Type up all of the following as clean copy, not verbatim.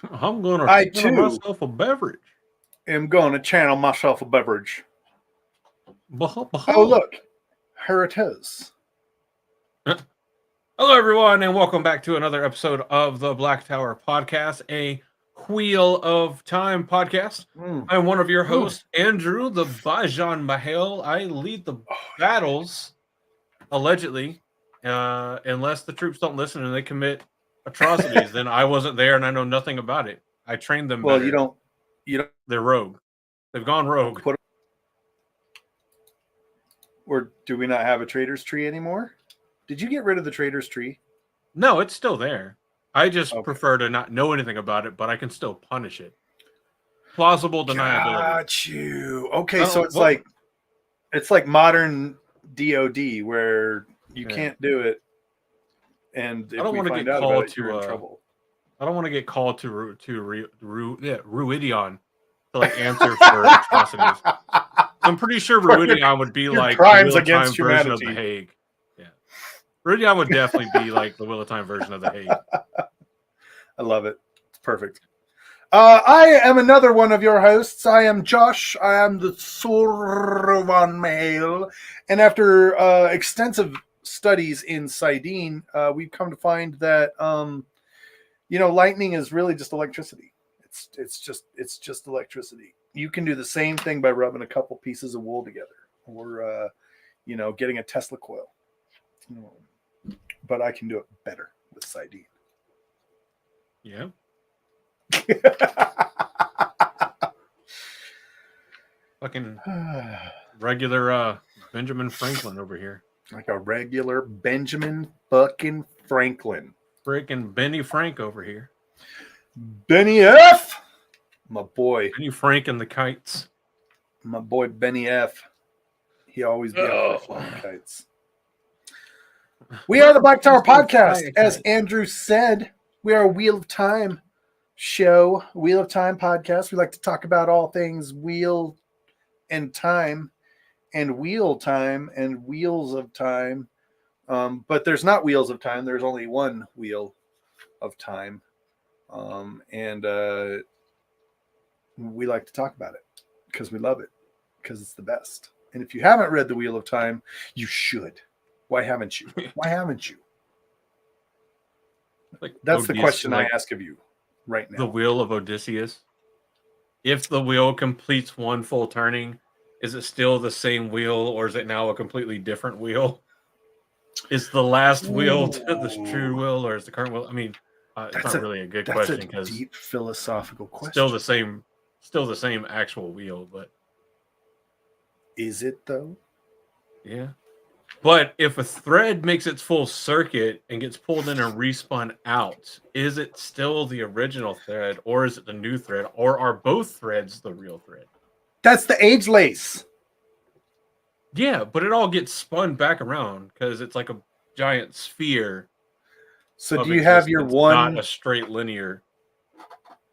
I'm going to I channel too myself a beverage. am going to channel myself a beverage. Oh, Behold. look. Here it is. Hello, everyone, and welcome back to another episode of the Black Tower Podcast, a Wheel of Time podcast. Mm. I'm one of your Mm. hosts, Andrew, the Bajan Mahal. I lead the battles, allegedly, unless the troops don't listen and they commit atrocities. Then I wasn't there and I know nothing about it. I trained them Well, better. you don't They're rogue. They've gone rogue. put, or do we not have a trader's tree anymore? Did you get rid of the trader's tree? No, it's still there. I just Okay. prefer to not know anything about it, but I can still punish it. Plausible deniability. Got you. Okay, so it's like modern DOD where you can't do it, and if we find out about it, you're in trouble. I don't want to get called to Ruidion to like answer for atrocities. I'm pretty sure Ruidion would be like crimes the Wheel of Time against version of humanity. the Hague. Yeah, Ruidion would definitely be like the Wheel of Time version of the Hague. I love it. It's perfect. I am another one of your hosts. I am Josh. I am the Sorvan male. And after extensive studies in Sidene, we've come to find that lightning is really just electricity. It's just electricity. You can do the same thing by rubbing a couple pieces of wool together, or getting a Tesla coil. But I can do it better with Sidene. Yeah. Fucking regular Benjamin Franklin over here. Like a regular Benjamin fucking Franklin. Freaking Benny Frank over here. Benny F. My boy. Benny Frank and the kites. My boy Benny F. He always be out there flying kites. We are the Black Tower Podcast. As Andrew said, we are a Wheel of Time show, Wheel of Time podcast. We like to talk about all things wheel and time and wheel time and wheels of time. But there's not wheels of time. There's only one wheel of time. And we like to talk about it because we love it, because it's the best. And if you haven't read The Wheel of Time, you should. Why haven't you? Why haven't you? Like that's the question I ask of you right now. The Wheel of Odysseus. If the wheel completes one full turning, is it still the same wheel, or is it now a completely different wheel? Is the last wheel the true wheel, or is the current wheel? I mean, it's not really a good question because deep philosophical question. Still the same actual wheel, but is it though? Yeah. But if a thread makes its full circuit and gets pulled in and respun out, is it still the original thread, or is it the new thread, or are both threads the real thread? That's the age lace. Yeah, but it all gets spun back around because it's like a giant sphere. So do you have your one, not a straight linear?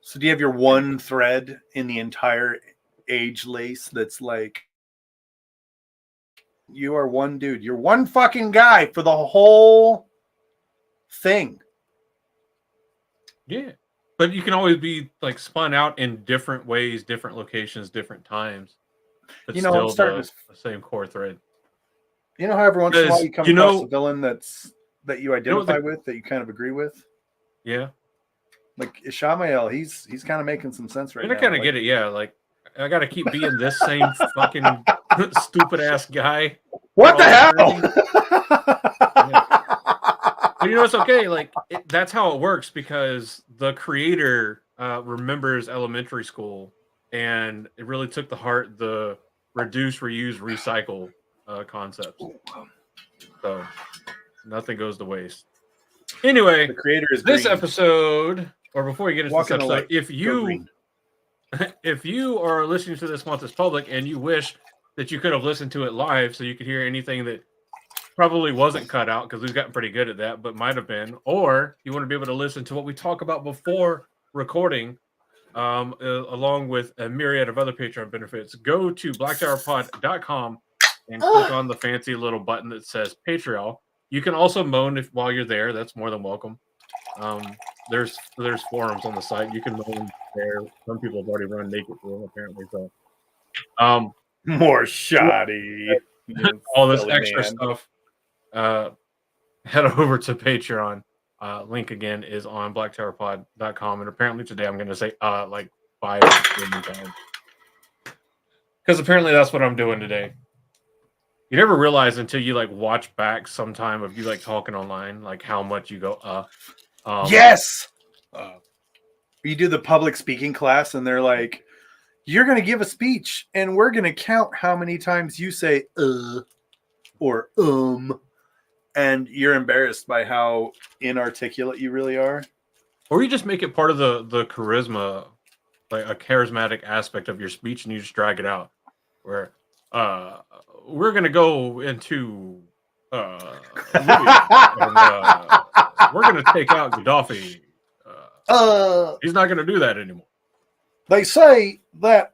So do you have your one thread in the entire age lace that's like, you are one dude. You're one fucking guy for the whole thing. Yeah. But you can always be like spun out in different ways, different locations, different times. But still the same core thread. You know how every once in a while you come across a villain that you identify with, that you kind of agree with? Yeah. Like Ishamael, he's kind of making some sense right now. I kind of get it, yeah. Like, I gotta keep being this same fucking stupid ass guy. What the hell? Yeah. But it's okay. Like, that's how it works, because the creator remembers elementary school, and it really took to heart the reduce, reuse, recycle concepts. So nothing goes to waste. Anyway, the creator is this green. Episode, or before we get into this episode, if you are listening to this once it's public and you wish that you could have listened to it live so you could hear anything that probably wasn't cut out, because we've gotten pretty good at that, but might have been, or you want to be able to listen to what we talk about before recording, along with a myriad of other Patreon benefits, go to blacktowerpod.com and click on the fancy little button that says Patreon. You can also moan while you're there. That's more than welcome. there's forums on the site. You can run there. Some people have already run naked through them, apparently. So, more shoddy. all this extra stuff. Head over to Patreon. Link again is on blacktowerpod.com. And apparently today I'm going to say like 5 times. Because apparently that's what I'm doing today. You never realize until you like watch back sometime of you like talking online, like how much you go yes. You do the public speaking class and they're like, you're going to give a speech and we're going to count how many times you say or and you're embarrassed by how inarticulate you really are. Or you just make it part of the charisma, like a charismatic aspect of your speech, and you just drag it out. Where we're gonna go into Libya, and we're gonna take out Gaddafi. He's not gonna do that anymore. They say that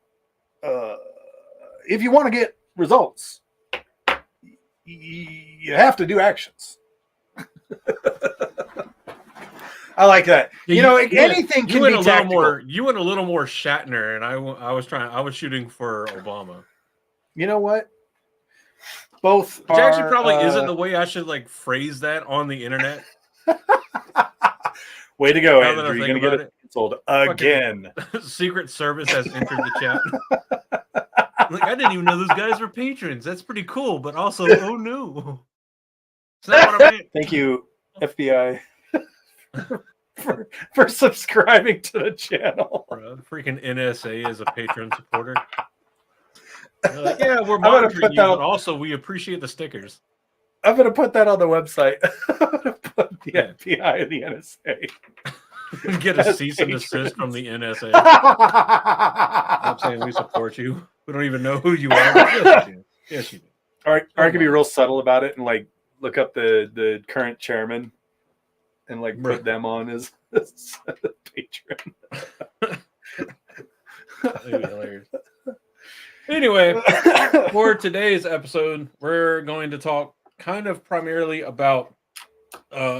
if you want to get results, you have to do actions. I like that. Anything can be tactical. You went a little more Shatner, and I was shooting for Obama. You know what? Both Which actually probably isn't the way I should like phrase that on the internet. Way to go, Andrew. You're going to get it canceled again. Secret Service has entered the chat. Like, I didn't even know those guys were patrons. That's pretty cool, but also, oh no. It's not what I meant. Thank you, FBI, for subscribing to the channel. Freaking NSA is a patron supporter. Like, yeah, we're monitoring you, but also we appreciate the stickers. I'm going to put that on the website. I'm going to put the FBI and the NSA. Get a cease and desist from the NSA. I'm saying we support you. We don't even know who you are. Yes, you do. Or I could be real subtle about it and like look up the current chairman and like put them on as patron. Anyway, for today's episode, we're going to talk kind of primarily about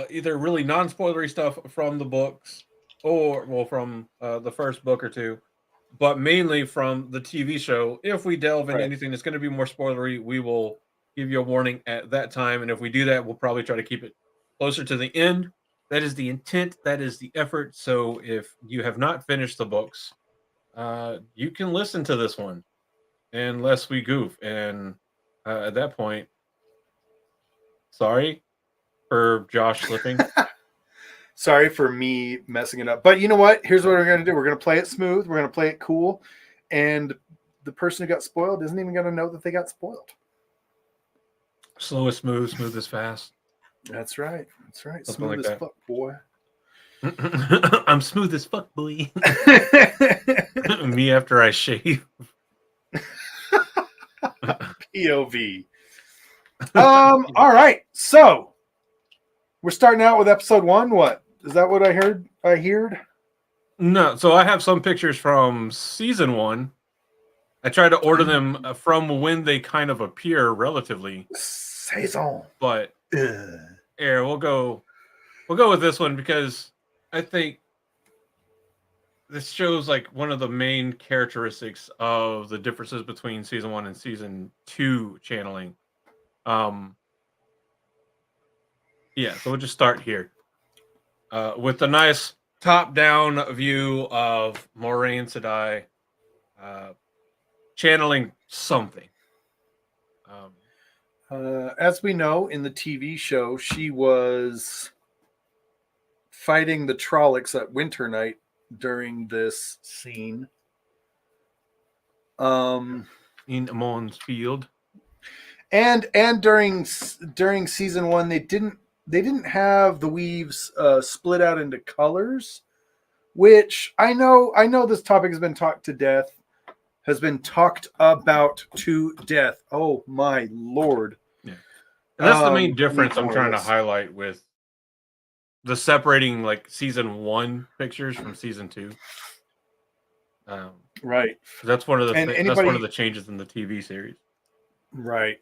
either really non-spoilery stuff from the books or from the first book or two, but mainly from the TV show. If we delve into anything that's going to be more spoilery, we will give you a warning at that time. And if we do that, we'll probably try to keep it closer to the end. That is the intent. That is the effort. So if you have not finished the books, you can listen to this one unless we goof. And at that point, sorry for Josh slipping. Sorry for me messing it up. But you know what? Here's what we're going to do. We're going to play it smooth. We're going to play it cool. And the person who got spoiled isn't even going to know that they got spoiled. Slow is smooth. Smooth is fast. That's right. That's right. Something Smooth like as that. fuck, boy. I'm smooth as fuck, boy. Me after I shave. POV. All right. So we're starting out with episode 1. What? Is that what I heard? No. So I have some pictures from season 1. I try to order them from when they kind of appear relatively. Saison. But here, we'll go with this one because I think this shows like one of the main characteristics of the differences between season 1 and season 2 channeling. Yeah, so we'll just start here with a nice top-down view of Moiraine Sedai channeling something. As we know in the TV show, she was fighting the Trollocs at Winter Night during this scene. In Amon's field. And during season 1, they didn't have the weaves split out into colors, which I know this topic has been talked about to death. Oh my lord. Yeah. And that's the main difference I'm trying to highlight with the separating like season 1 pictures from season 2. Right. That's one of the that's one of the changes in the TV series. Right.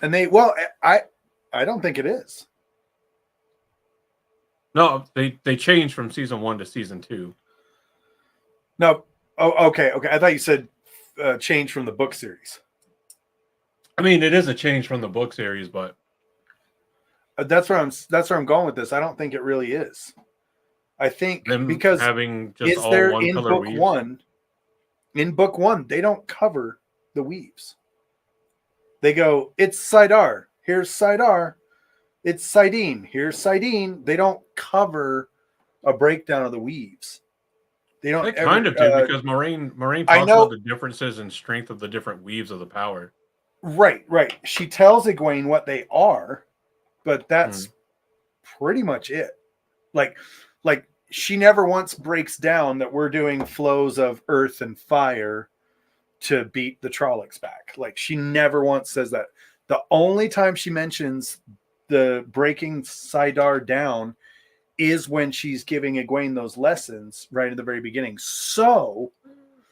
And I don't think it is. No, they changed from season 1 to season 2. No. Oh, okay. I thought you said change from the book series. I mean, it is a change from the book series, but That's where I'm going with this. I don't think it really is. I think them because having just it's all there one in color book weaves. one. In book one, they don't cover the weaves. They go, it's Sidar. Here's Sidar. It's Sidene. Here's Sidene. They don't cover a breakdown of the weaves. They don't They ever. kind of do because Moraine I talks know. about the differences in strength of the different weaves of the power. Right. She tells Egwene what they are, but that's pretty much it. Like she never once breaks down that we're doing flows of earth and fire to beat the Trollocs back. Like she never once says that. The only time she mentions the breaking Sidar down is when she's giving Egwene those lessons right at the very beginning. So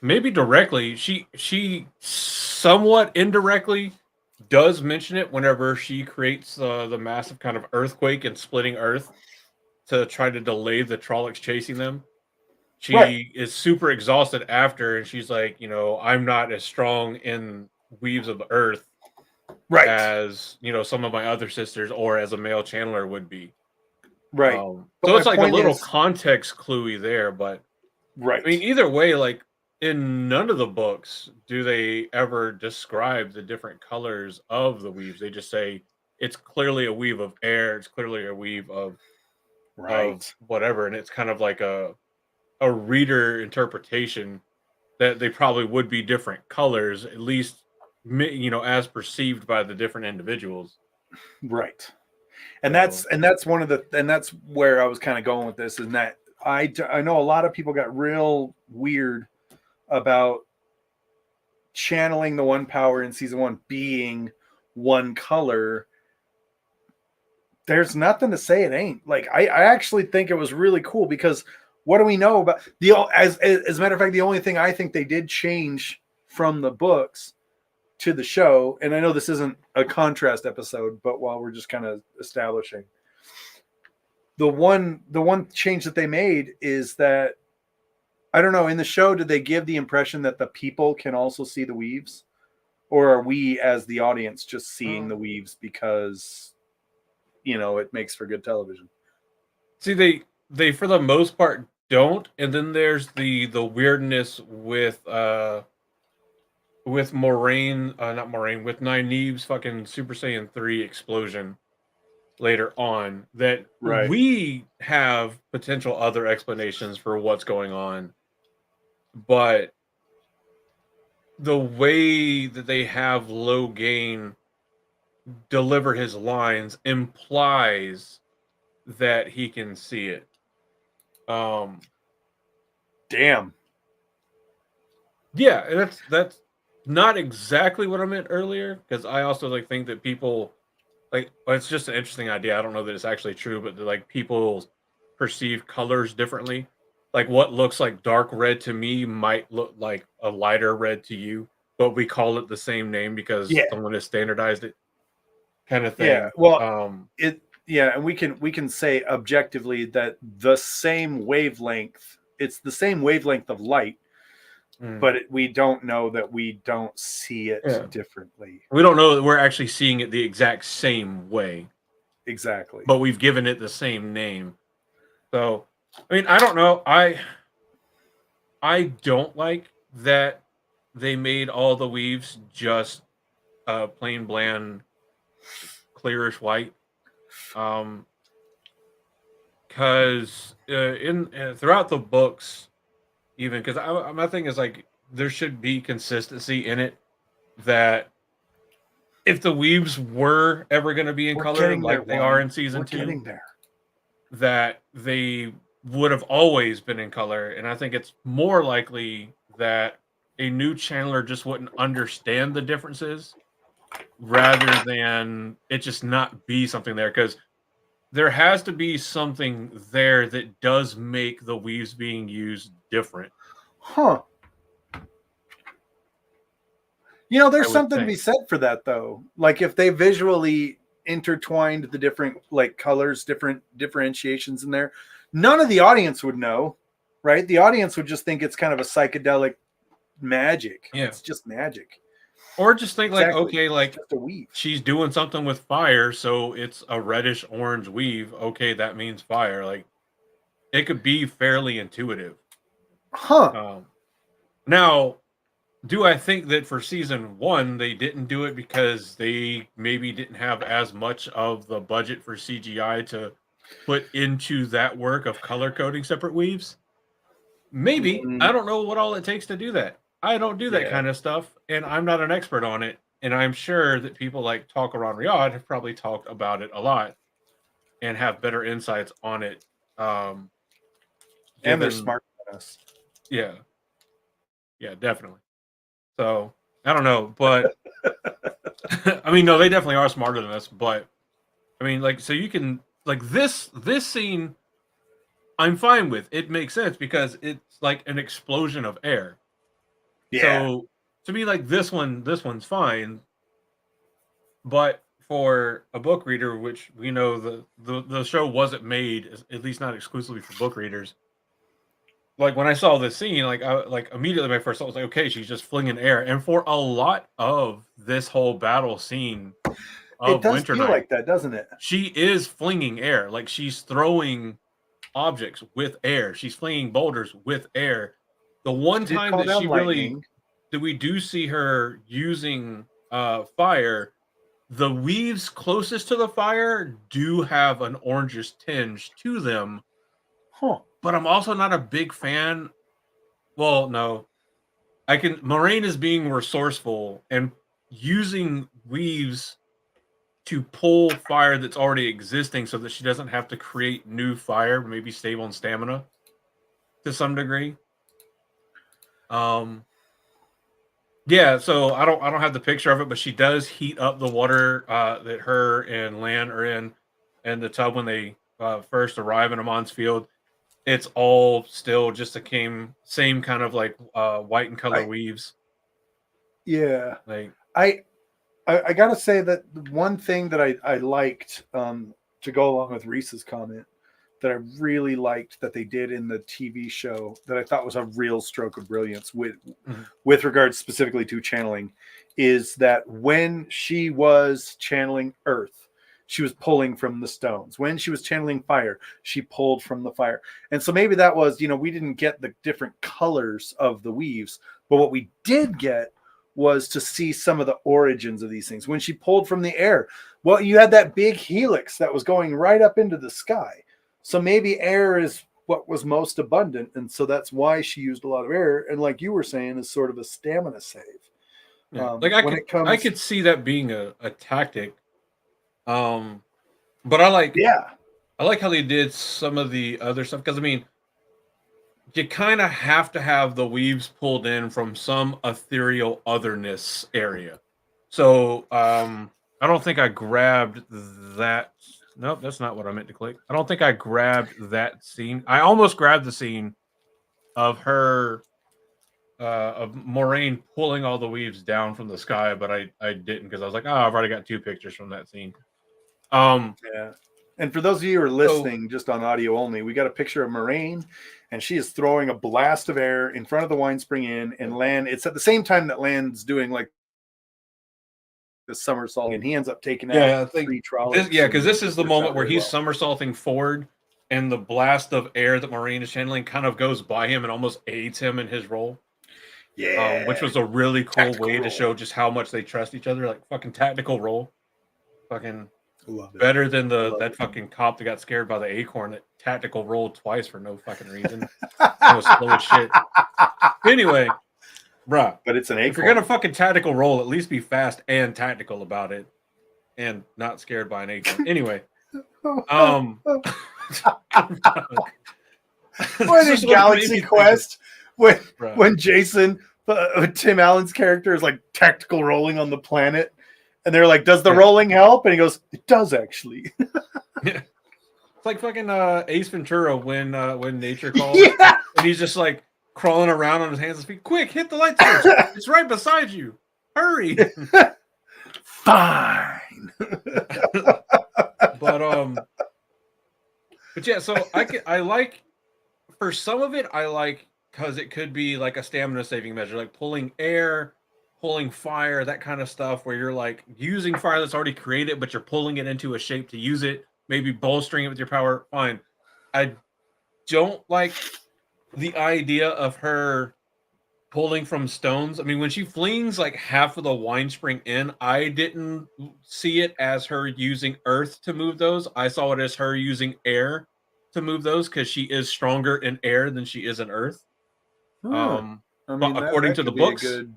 maybe directly, she somewhat indirectly does mention it whenever she creates the massive kind of earthquake and splitting Earth to try to delay the Trollocs chasing them. She is super exhausted after, and she's like, I'm not as strong in weaves of the Earth as some of my other sisters or as a male channeler would be. Right. So it's like a little context cluey there, but right. I mean, either way, like in none of the books do they ever describe the different colors of the weaves. They just say it's clearly a weave of air, it's clearly a weave of whatever, and it's kind of like a reader interpretation that they probably would be different colors, at least as perceived by the different individuals. Right. And that's one of the, and that's where I was kind of going with this, is that I know a lot of people got real weird about channeling the one power in season 1 being one color. There's nothing to say it ain't. Like I actually think it was really cool, because what do we know about as a matter of fact, the only thing I think they did change from the books to the show, and I know this isn't a contrast episode, but while we're just kind of establishing, the one change that they made is that, I don't know, in the show, did they give the impression that the people can also see the weaves, or are we as the audience just seeing the weaves because it makes for good television? See, they for the most part don't, and then there's the weirdness with Moraine, not Moraine, with Nynaeve's fucking Super Saiyan 3 explosion later on, that we have potential other explanations for what's going on, but the way that they have Logain deliver his lines implies that he can see it. Damn. Yeah, that's not exactly what I meant earlier, because I also think that people it's just an interesting idea. I don't know that it's actually true, but people perceive colors differently. Like what looks like dark red to me might look like a lighter red to you, but we call it the same name because someone has standardized it, kind of thing. Yeah. Well, and we can say objectively that the same wavelength, it's the same wavelength of light, but we don't know that we don't see it differently. We don't know that we're actually seeing it the exact same way. Exactly. But we've given it the same name. So, I mean, I don't know. I don't like that they made all the weaves just plain bland clearish white. Because throughout the books, even because my thing is there should be consistency in it, that if the weaves were ever going to be in color like they are in season 2, that they would have always been in color. And I think it's more likely that a new channeler just wouldn't understand the differences, rather than it just not be something there, because there has to be something there that does make the weaves being used different. Huh. There's something to be said for that, though. Like if they visually intertwined the different like colors, different differentiations in there, none of the audience would know, right? The audience would just think it's kind of a psychedelic magic. Yeah. It's just magic. Or just think like, Exactly. okay, like just a weave. she's doing something with fire, so it's a reddish orange weave. Okay, that means fire. Like it could be fairly intuitive. Huh. Now, do I think that for season 1 they didn't do it because they maybe didn't have as much of the budget for CGI to put into that work of color coding separate weaves? Maybe. I don't know what all it takes to do that. I don't do that kind of stuff, and I'm not an expert on it. And I'm sure that people like Talk Around Riyadh have probably talked about it a lot and have better insights on it. And they're smarter than us. Yeah. Yeah, definitely. So I don't know, but I mean, no, they definitely are smarter than us. But I mean, like, so you can like this scene, I'm fine with. It makes sense because it's like an explosion of air. Yeah. So to me, like this one's fine. But for a book reader, which we know the show wasn't made, at least not exclusively for book readers. Like when I saw this scene, like immediately my first thought was like, okay, she's just flinging air. And for a lot of this whole battle scene of it does Winter feel Night, like that, doesn't it? she is flinging air. Like she's throwing objects with air. She's flinging boulders with air. The one time that she really that we do see her using fire, the weaves closest to the fire do have an orangish tinge to them. Huh. But I'm also not a big fan. Well, no. Moraine is being resourceful and using weaves to pull fire that's already existing so that she doesn't have to create new fire, maybe stable on stamina to some degree. Yeah, so I don't have the picture of it, but she does heat up the water that her and Lan are in the tub when they first arrive in Amon's field. It's all still just same kind of like white and color weaves. Yeah. Like I gotta say that one thing that I liked to go along with Reese's comment that I really liked that they did in the TV show that I thought was a real stroke of brilliance with regards specifically to channeling is that when she was channeling earth, she was pulling from the stones. When she was channeling fire, she pulled from the fire. And so maybe that was, we didn't get the different colors of the weaves, but what we did get was to see some of the origins of these things. When she pulled from the air, well, you had that big helix that was going right up into the sky. So maybe air is what was most abundant. And so that's why she used a lot of air. And like you were saying, is sort of a stamina save. Yeah. I could see that being a tactic. But I like how they did some of the other stuff. Because I mean, you kind of have to have the weaves pulled in from some ethereal otherness area. So I don't think I grabbed that. Nope, that's not what I meant to click. I don't think I grabbed that scene. I almost grabbed the scene of her, of Moraine pulling all the weaves down from the sky, but I didn't because I was like, oh, I've already got 2 pictures from that scene. Yeah. And for those of you who are listening just on audio only, we got a picture of Moraine, and she is throwing a blast of air in front of the Wine Spring Inn, and Lan. It's at the same time that Lan's doing like the somersault, and he ends up taking out 3 trolleys. Because this is the moment where he's somersaulting forward, and the blast of air that Moraine is channeling kind of goes by him and almost aids him in his role. Yeah, which was a really cool way to show just how much they trust each other. Like fucking tactical role, fucking better than that fucking cop that got scared by the acorn that tactical rolled twice for no fucking reason. It was slow as shit. Anyway. Bruh, but it's an acorn. If you're gonna fucking tactical roll, at least be fast and tactical about it, and not scared by an acorn. Anyway, what is Galaxy Quest when Jason, Tim Allen's character is like tactical rolling on the planet, and they're like, "Does the rolling help?" And he goes, "It does actually." Yeah. It's like fucking Ace Ventura when nature calls, and he's just like crawling around on his hands and feet. Quick, hit the light switch. It's right beside you. Hurry. Fine. But yeah, so I like, for some of it, I like, because it could be like a stamina saving measure, like pulling air, pulling fire, that kind of stuff, where you're like using fire that's already created, but you're pulling it into a shape to use it, maybe bolstering it with your power. Fine. I don't like the idea of her pulling from stones. I mean, when she flings like half of the wine spring in, I didn't see it as her using earth to move those. I saw it as her using air to move those, because she is stronger in air than she is in earth. I But mean, according that to the could be a books, good...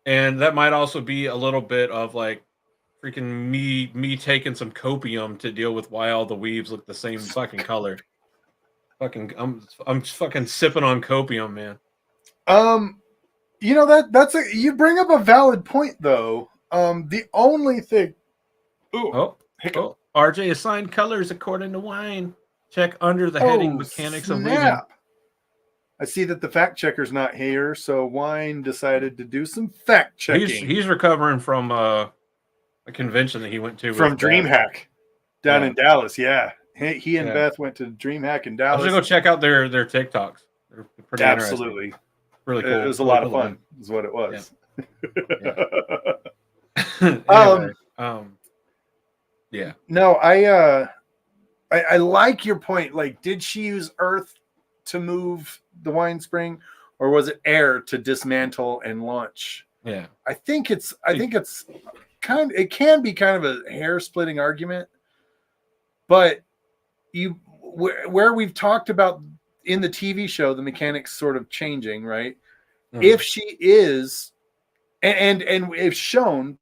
and that might also be a little bit of like freaking me taking some copium to deal with why all the weaves look the same fucking color. Fucking, I'm fucking sipping on copium, man. You know, that's a, you bring up a valid point though. The only thing... Oh, RJ assigned colors according to wine. Check under the heading mechanics of weaving. I see that the fact checker's not here, so Wine decided to do some fact checking. He's recovering from a convention that he went to from DreamHack down in Dallas. Yeah, he and Beth went to DreamHack in Dallas. I should go check out their TikToks. They're pretty Absolutely interesting. Really cool. It was a lot of fun. Is what it was. Yeah. No, I like your point. Like, did she use earth to move the wine spring, or was it air to dismantle and launch? Yeah, I think it's kind of, it can be kind of a hair splitting argument, but where we've talked about in the TV show the mechanics sort of changing, right? If she is, and if shown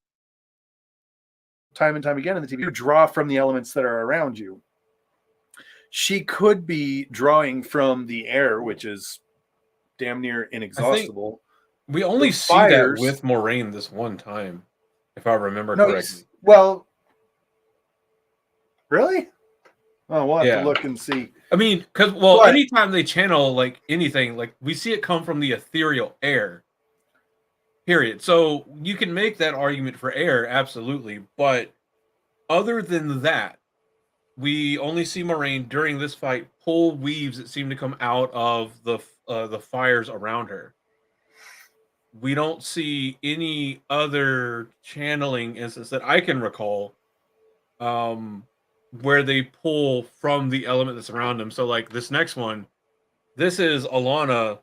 time and time again in the TV, you draw from the elements that are around you. She could be drawing from the air, which is damn near inexhaustible. We only see that with Moraine this one time, if I remember correctly. Well, really? Oh, we'll have to look and see. I mean, because anytime they channel like anything, like we see it come from the ethereal air. Period. So you can make that argument for air, absolutely, but other than that, we only see Moraine during this fight pull weaves that seem to come out of the fires around her. We don't see any other channeling instance that I can recall where they pull from the element that's around them. So like this next one, this is Alana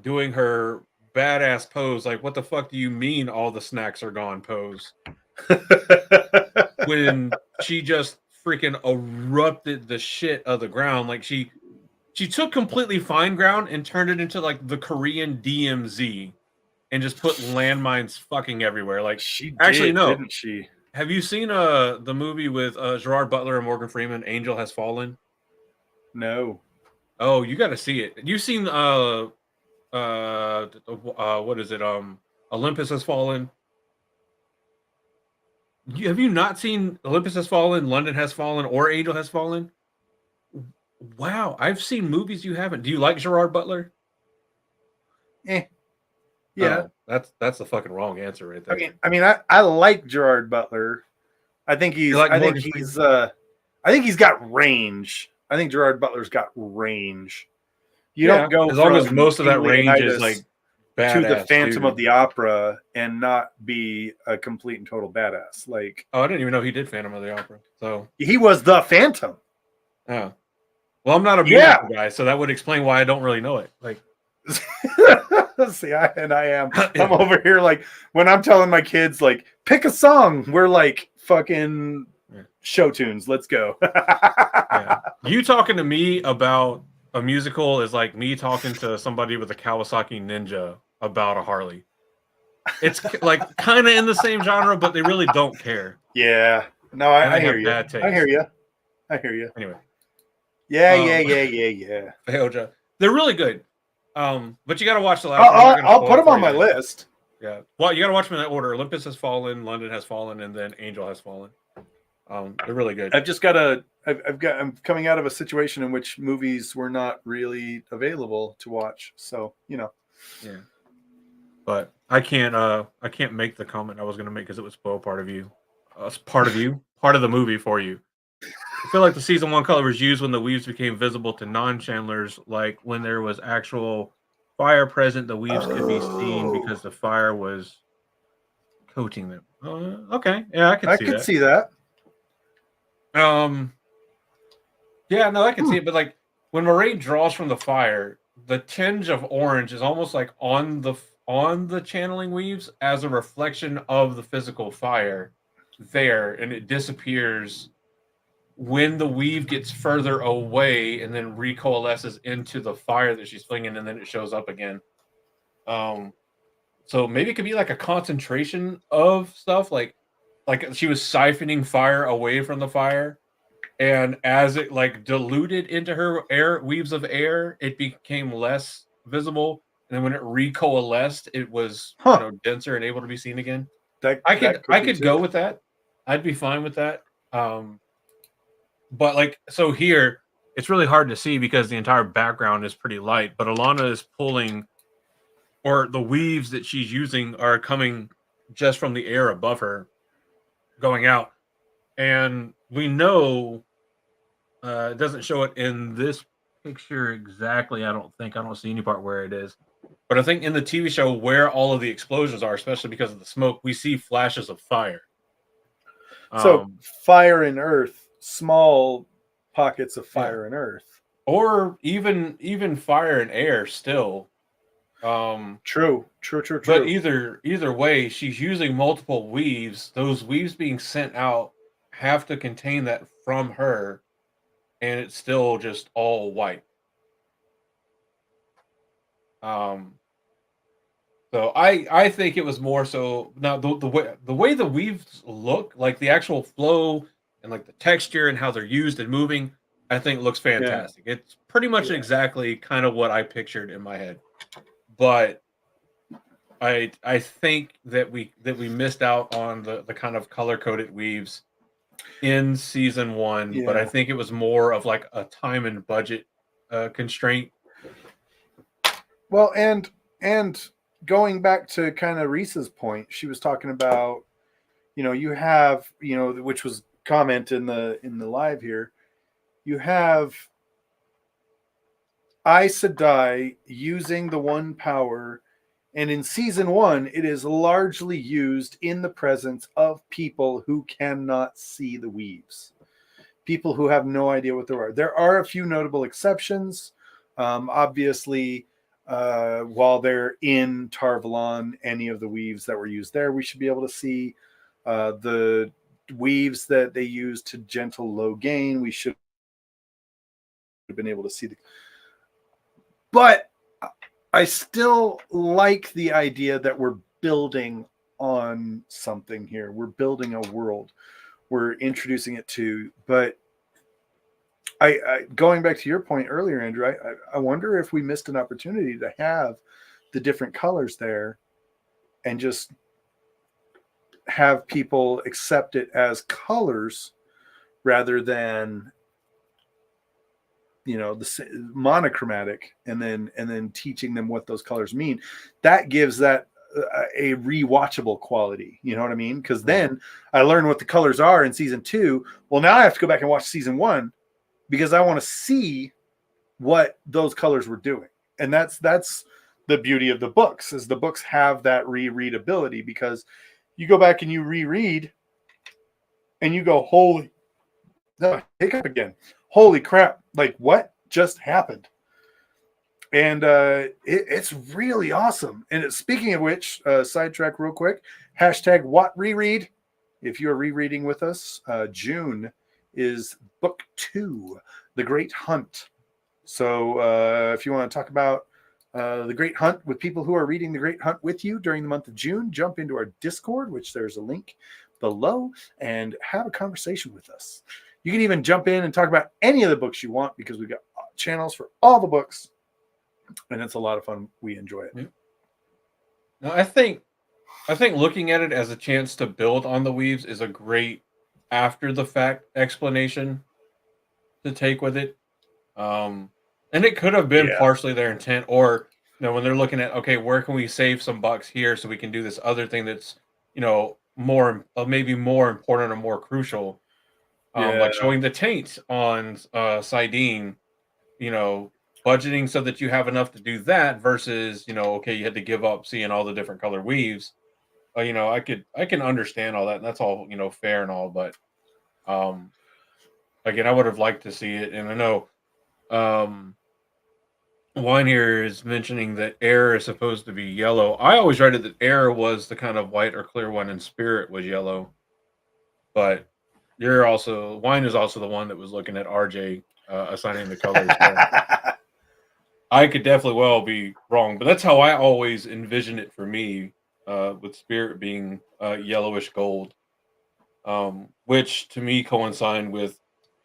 doing her badass pose. Like, what the fuck do you mean all the snacks are gone pose? When she just freaking erupted the shit of the ground. Like she took completely fine ground and turned it into like the Korean DMZ and just put landmines fucking everywhere. Like she did, actually no, didn't she? Have you seen the movie with Gerard Butler and Morgan Freeman, Angel Has Fallen? No. Oh, you got to see it. You've seen what is it? Olympus Has Fallen. Have you not seen Olympus Has Fallen, London Has Fallen, or Angel Has Fallen? Wow, I've seen movies you haven't. Do you like Gerard Butler? Yeah, that's the fucking wrong answer right there. I mean, I like Gerard Butler. I think he's got range. I think Gerard Butler's got range. You don't go as long as most of that range is like to the Phantom of the Opera and not be a complete and total badass. Like, oh, I didn't even know he did Phantom of the Opera. So he was the Phantom. Oh, well, I'm not a musical guy, so that would explain why I don't really know it. Like, see, I'm over here like when I'm telling my kids like pick a song, we're like fucking show tunes. Let's go. You talking to me about a musical is like me talking to somebody with a Kawasaki Ninja about a Harley. It's like kind of in the same genre, but they really don't care. Yeah. No, I hear you. I hear you. Anyway. Yeah. They're really good. But you got to watch the last one. I'll put them on my list. Yeah. Well, you got to watch them in that order. Olympus Has Fallen, London Has Fallen, and then Angel Has Fallen. They're really good. I'm coming out of a situation in which movies were not really available to watch. So, you know. Yeah. But I can't make the comment I was going to make because it would spoil part of you. Part of the movie for you. I feel like the season 1 color was used when the weaves became visible to non-channelers, like when there was actual fire present, the weaves could be seen because the fire was coating them. Okay, yeah, I could see that. see that. Yeah, no, I can see it, but like when Moraine draws from the fire, the tinge of orange is almost like on the channeling weaves as a reflection of the physical fire there, and it disappears when the weave gets further away and then recoalesces into the fire that she's flinging, and then it shows up again. So maybe it could be like a concentration of stuff, like she was siphoning fire away from the fire, and as it like diluted into her weaves of air, it became less visible, and then when it recoalesced, it was denser and able to be seen again. I could go with that. I'd be fine with that. But like, so here it's really hard to see because the entire background is pretty light, but Alana is pulling, or the weaves that she's using are coming just from the air above her going out. And we know it doesn't show it in this picture exactly. I don't see any part where it is, but I think in the TV show where all of the explosions are, especially because of the smoke, we see flashes of fire. So fire and earth, small pockets of fire and earth, or even fire and air still. True. But either way, she's using multiple weaves. Those weaves being sent out have to contain that from her, and it's still just all white. So I think it was more so now the way the weaves look, like the actual flow and like the texture and how they're used and moving, I think looks fantastic. Yeah. It's pretty much exactly kind of what I pictured in my head. But I think that we missed out on the kind of color coded weaves in season 1, but I think it was more of like a time and budget constraint. Well, and going back to kind of Reese's point, she was talking about, you have, which was comment in the live here, you have Aes Sedai using the one power, and in season 1, it is largely used in the presence of people who cannot see the weaves, people who have no idea what they are. There are a few notable exceptions. Obviously, while they're in Tar Valon, any of the weaves that were used there, we should be able to see. The weaves that they used to gentle Logain, we should have been able to see. But I still like the idea that we're building on something here. We're building a world. We're introducing it to, but I going back to your point earlier, Andrew, I wonder if we missed an opportunity to have the different colors there and just have people accept it as colors rather than, the monochromatic, and then teaching them what those colors mean. That gives that a rewatchable quality. You know what I mean? Because then I learn what the colors are in season 2. Well, now I have to go back and watch season 1 because I want to see what those colors were doing. And that's the beauty of the books, is the books have that rereadability, because you go back and you reread and you go, holy, hiccup again. Holy crap. Like, what just happened? And it's really awesome. And speaking of which, sidetrack real quick, #WhatReread. If you're rereading with us, June is book 2, The Great Hunt. So if you want to talk about The Great Hunt with people who are reading The Great Hunt with you during the month of June, jump into our Discord, which there's a link below, and have a conversation with us. You can even jump in and talk about any of the books you want, because we've got channels for all the books, and it's a lot of fun. We enjoy it. Yeah. No, I think looking at it as a chance to build on the weaves is a great after the fact explanation to take with it. And it could have been partially their intent, or when they're looking at, okay, where can we save some bucks here so we can do this other thing that's, more maybe more important or more crucial, like showing the taint on Sidene, budgeting so that you have enough to do that versus, okay, you had to give up seeing all the different color weaves. I can understand all that, and that's all, fair and all, but again, I would have liked to see it. And I know Wine here is mentioning that air is supposed to be yellow. I always read it that air was the kind of white or clear one, and spirit was yellow. But Wine is also the one that was looking at RJ assigning the colors. So I could definitely well be wrong, but that's how I always envision it for me, with spirit being yellowish gold, which to me coincide with.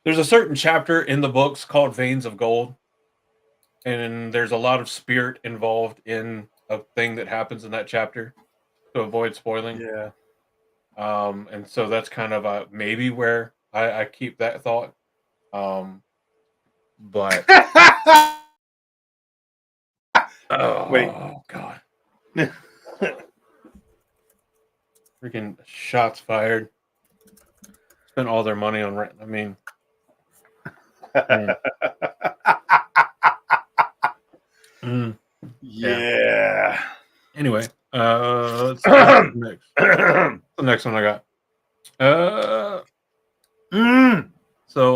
There's a certain chapter in the books called Veins of Gold, and there's a lot of spirit involved in a thing that happens in that chapter to avoid spoiling. Yeah. And so that's kind of maybe where I keep that thought. But Wait. God. Freaking shots fired. Spent all their money on rent. I mean, yeah. Anyway, let's see next. The next one I got. So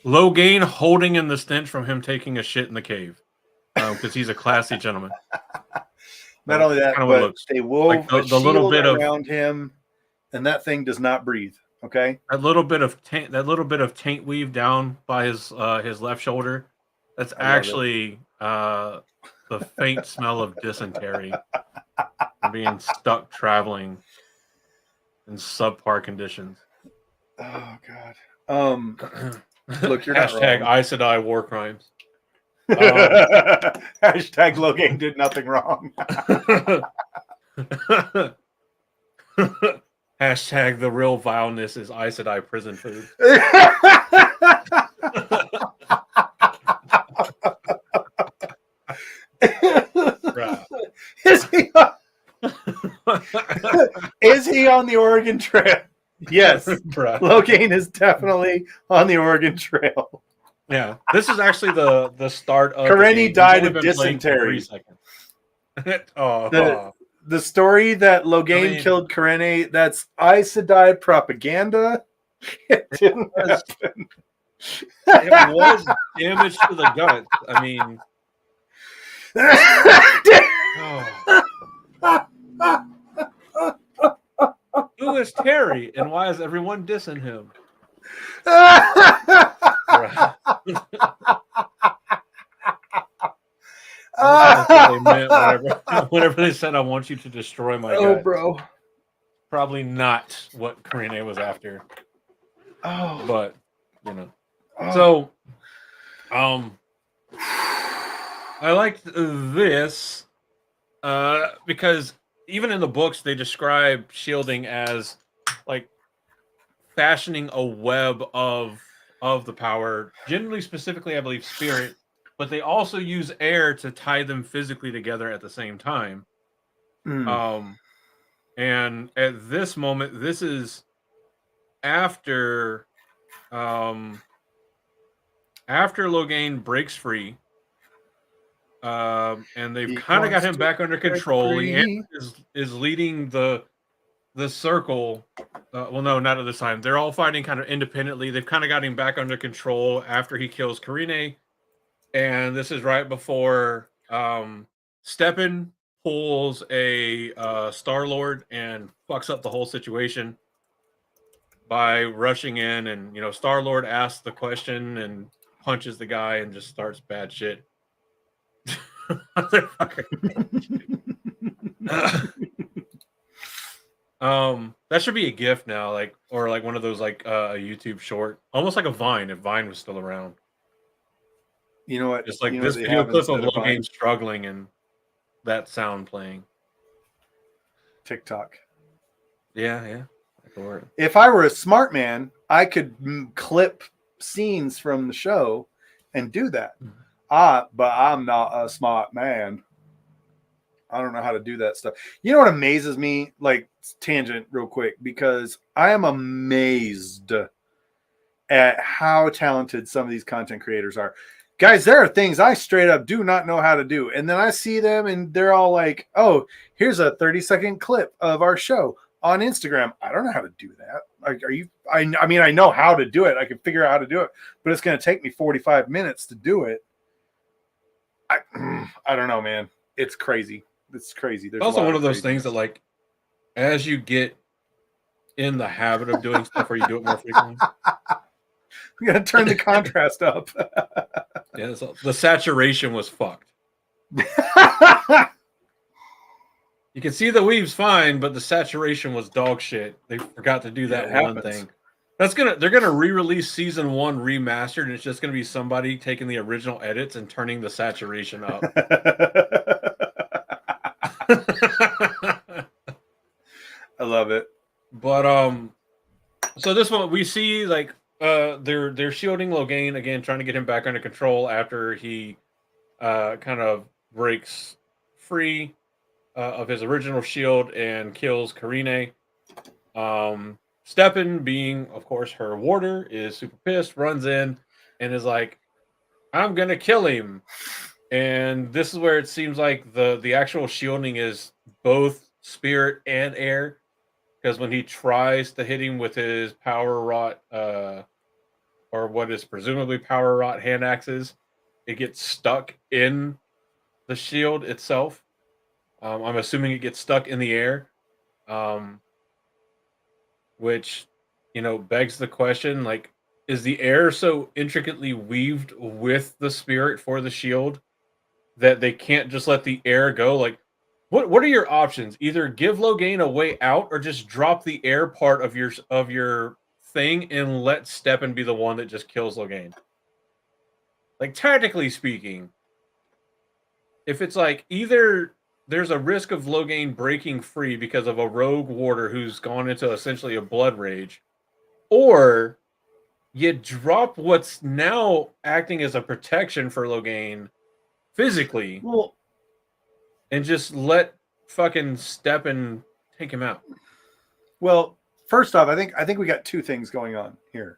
Logain holding in the stench from him taking a shit in the cave, because he's a classy gentleman. Not only that, but they wove like a shield around him, and that thing does not breathe. Okay, that little bit of taint weave down by his left shoulder. That's actually the faint smell of dysentery from being stuck traveling in subpar conditions. Oh God. Look, you're hashtag not wrong. Aes Sedai war crimes. Hashtag Logain did nothing wrong. Hashtag the real vileness is Aes Sedai prison food. Is he on the Oregon Trail? Yes. Logain is definitely on the Oregon Trail. Yeah. This is actually the start of Karenni died of dysentery. The story that Logain killed Karenni, that's Aes Sedai propaganda. It didn't happen. It was damage to the gut. I mean, who is Terry, and why is everyone dissing him? That's what they meant whenever they said, "I want you to destroy my gut." Oh, bro. Probably not what Karenni was after. Oh, but So, I liked this because even in the books they describe shielding as like fashioning a web of the power, generally specifically I believe spirit, but they also use air to tie them physically together at the same time. And at this moment, this is after Logain breaks free, and they've kind of got him back under control. Leanne is leading the circle. Well, no, not at this time. They're all fighting kind of independently. They've kind of got him back under control after he kills Karenni, and this is right before Steppen pulls a Star-Lord and fucks up the whole situation by rushing in, and Star-Lord asks the question and punches the guy and just starts bad shit. That should be a GIF now, or one of those a YouTube short, almost like a Vine if Vine was still around. You know what? Just like this video clip of Logain struggling and that sound playing. TikTok. Yeah. If I were a smart man, I could clip scenes from the show and do that. But I'm not a smart man. I don't know how to do that stuff. You know what amazes me? Like, tangent real quick, because I am amazed at how talented some of these content creators are. Guys, there are things I straight up do not know how to do. And then I see them and they're all like, oh, here's a 30-second clip of our show on Instagram. I don't know how to do that. Like, I mean, I know how to do it. I can figure out how to do it, but it's going to take me 45 minutes to do it. I don't know, man. It's crazy. It's crazy. There's also one of those things that, like, as you get in the habit of doing stuff where you do it more frequently, we got to turn the contrast up. Yeah, so the saturation was fucked. You can see the weaves fine, but the saturation was dog shit. They forgot to do that one thing. They're gonna re-release season 1 remastered, and it's just gonna be somebody taking the original edits and turning the saturation up. I love it. But so this one we see, like, they're shielding Logain again, trying to get him back under control after he kind of breaks free of his original shield and kills Karine. Steppen, being of course her warder, is super pissed, runs in and is like, I'm gonna kill him. And this is where it seems like the actual shielding is both spirit and air, because when he tries to hit him with his power wrought or what is presumably power wrought hand axes, it gets stuck in the shield itself. I'm assuming it gets stuck in the air, which, begs the question, like, is the air so intricately weaved with the spirit for the shield that they can't just let the air go? Like, what are your options? Either give Logain a way out, or just drop the air part of your thing and let Steppen be the one that just kills Logain. Like, tactically speaking, if it's like either there's a risk of Logain breaking free because of a rogue warder who's gone into essentially a blood rage, or you drop what's now acting as a protection for Logain physically, and just let fucking Steppen take him out. Well, first off, I think we got two things going on here.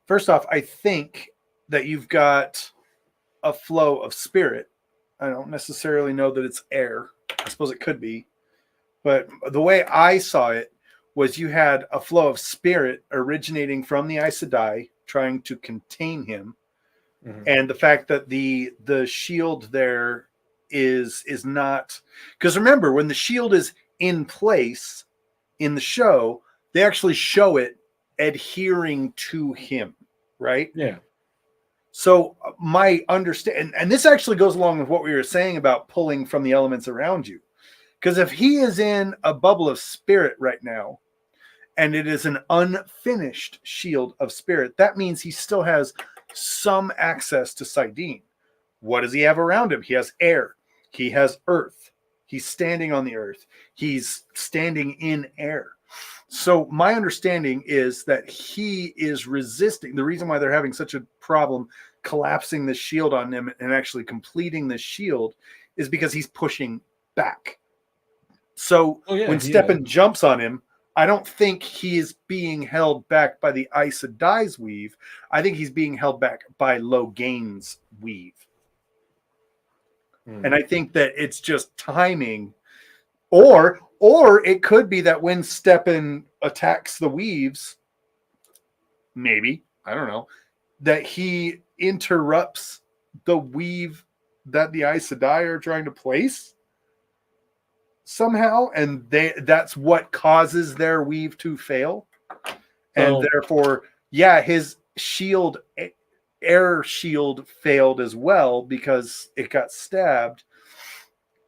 First off, I think that you've got a flow of spirit. I don't necessarily know that it's air. I suppose it could be. But the way I saw it was you had a flow of spirit originating from the Aes Sedai, trying to contain him. Mm-hmm. And the fact that the shield there is not, because remember, when the shield is in place in the show, they actually show it adhering to him, right? Yeah. So my understanding, and this actually goes along with what we were saying about pulling from the elements around you, because if he is in a bubble of spirit right now, and it is an unfinished shield of spirit, that means he still has some access to saidin. What does he have around him? He has air. He has earth. He's standing on the earth. He's standing in air. So my understanding is that he is resisting. The reason why they're having such a problem collapsing the shield on him and actually completing the shield is because he's pushing back. So when Steppen jumps on him, I don't think he is being held back by the Aes Sedai's weave. I think he's being held back by Logain's weave. And I think that it's just timing, or it could be that when Steppen attacks the weaves, maybe, I don't know, that he interrupts the weave that the Aes Sedai are trying to place somehow, and that's what causes their weave to fail. And therefore, his shield, air shield, failed as well because it got stabbed.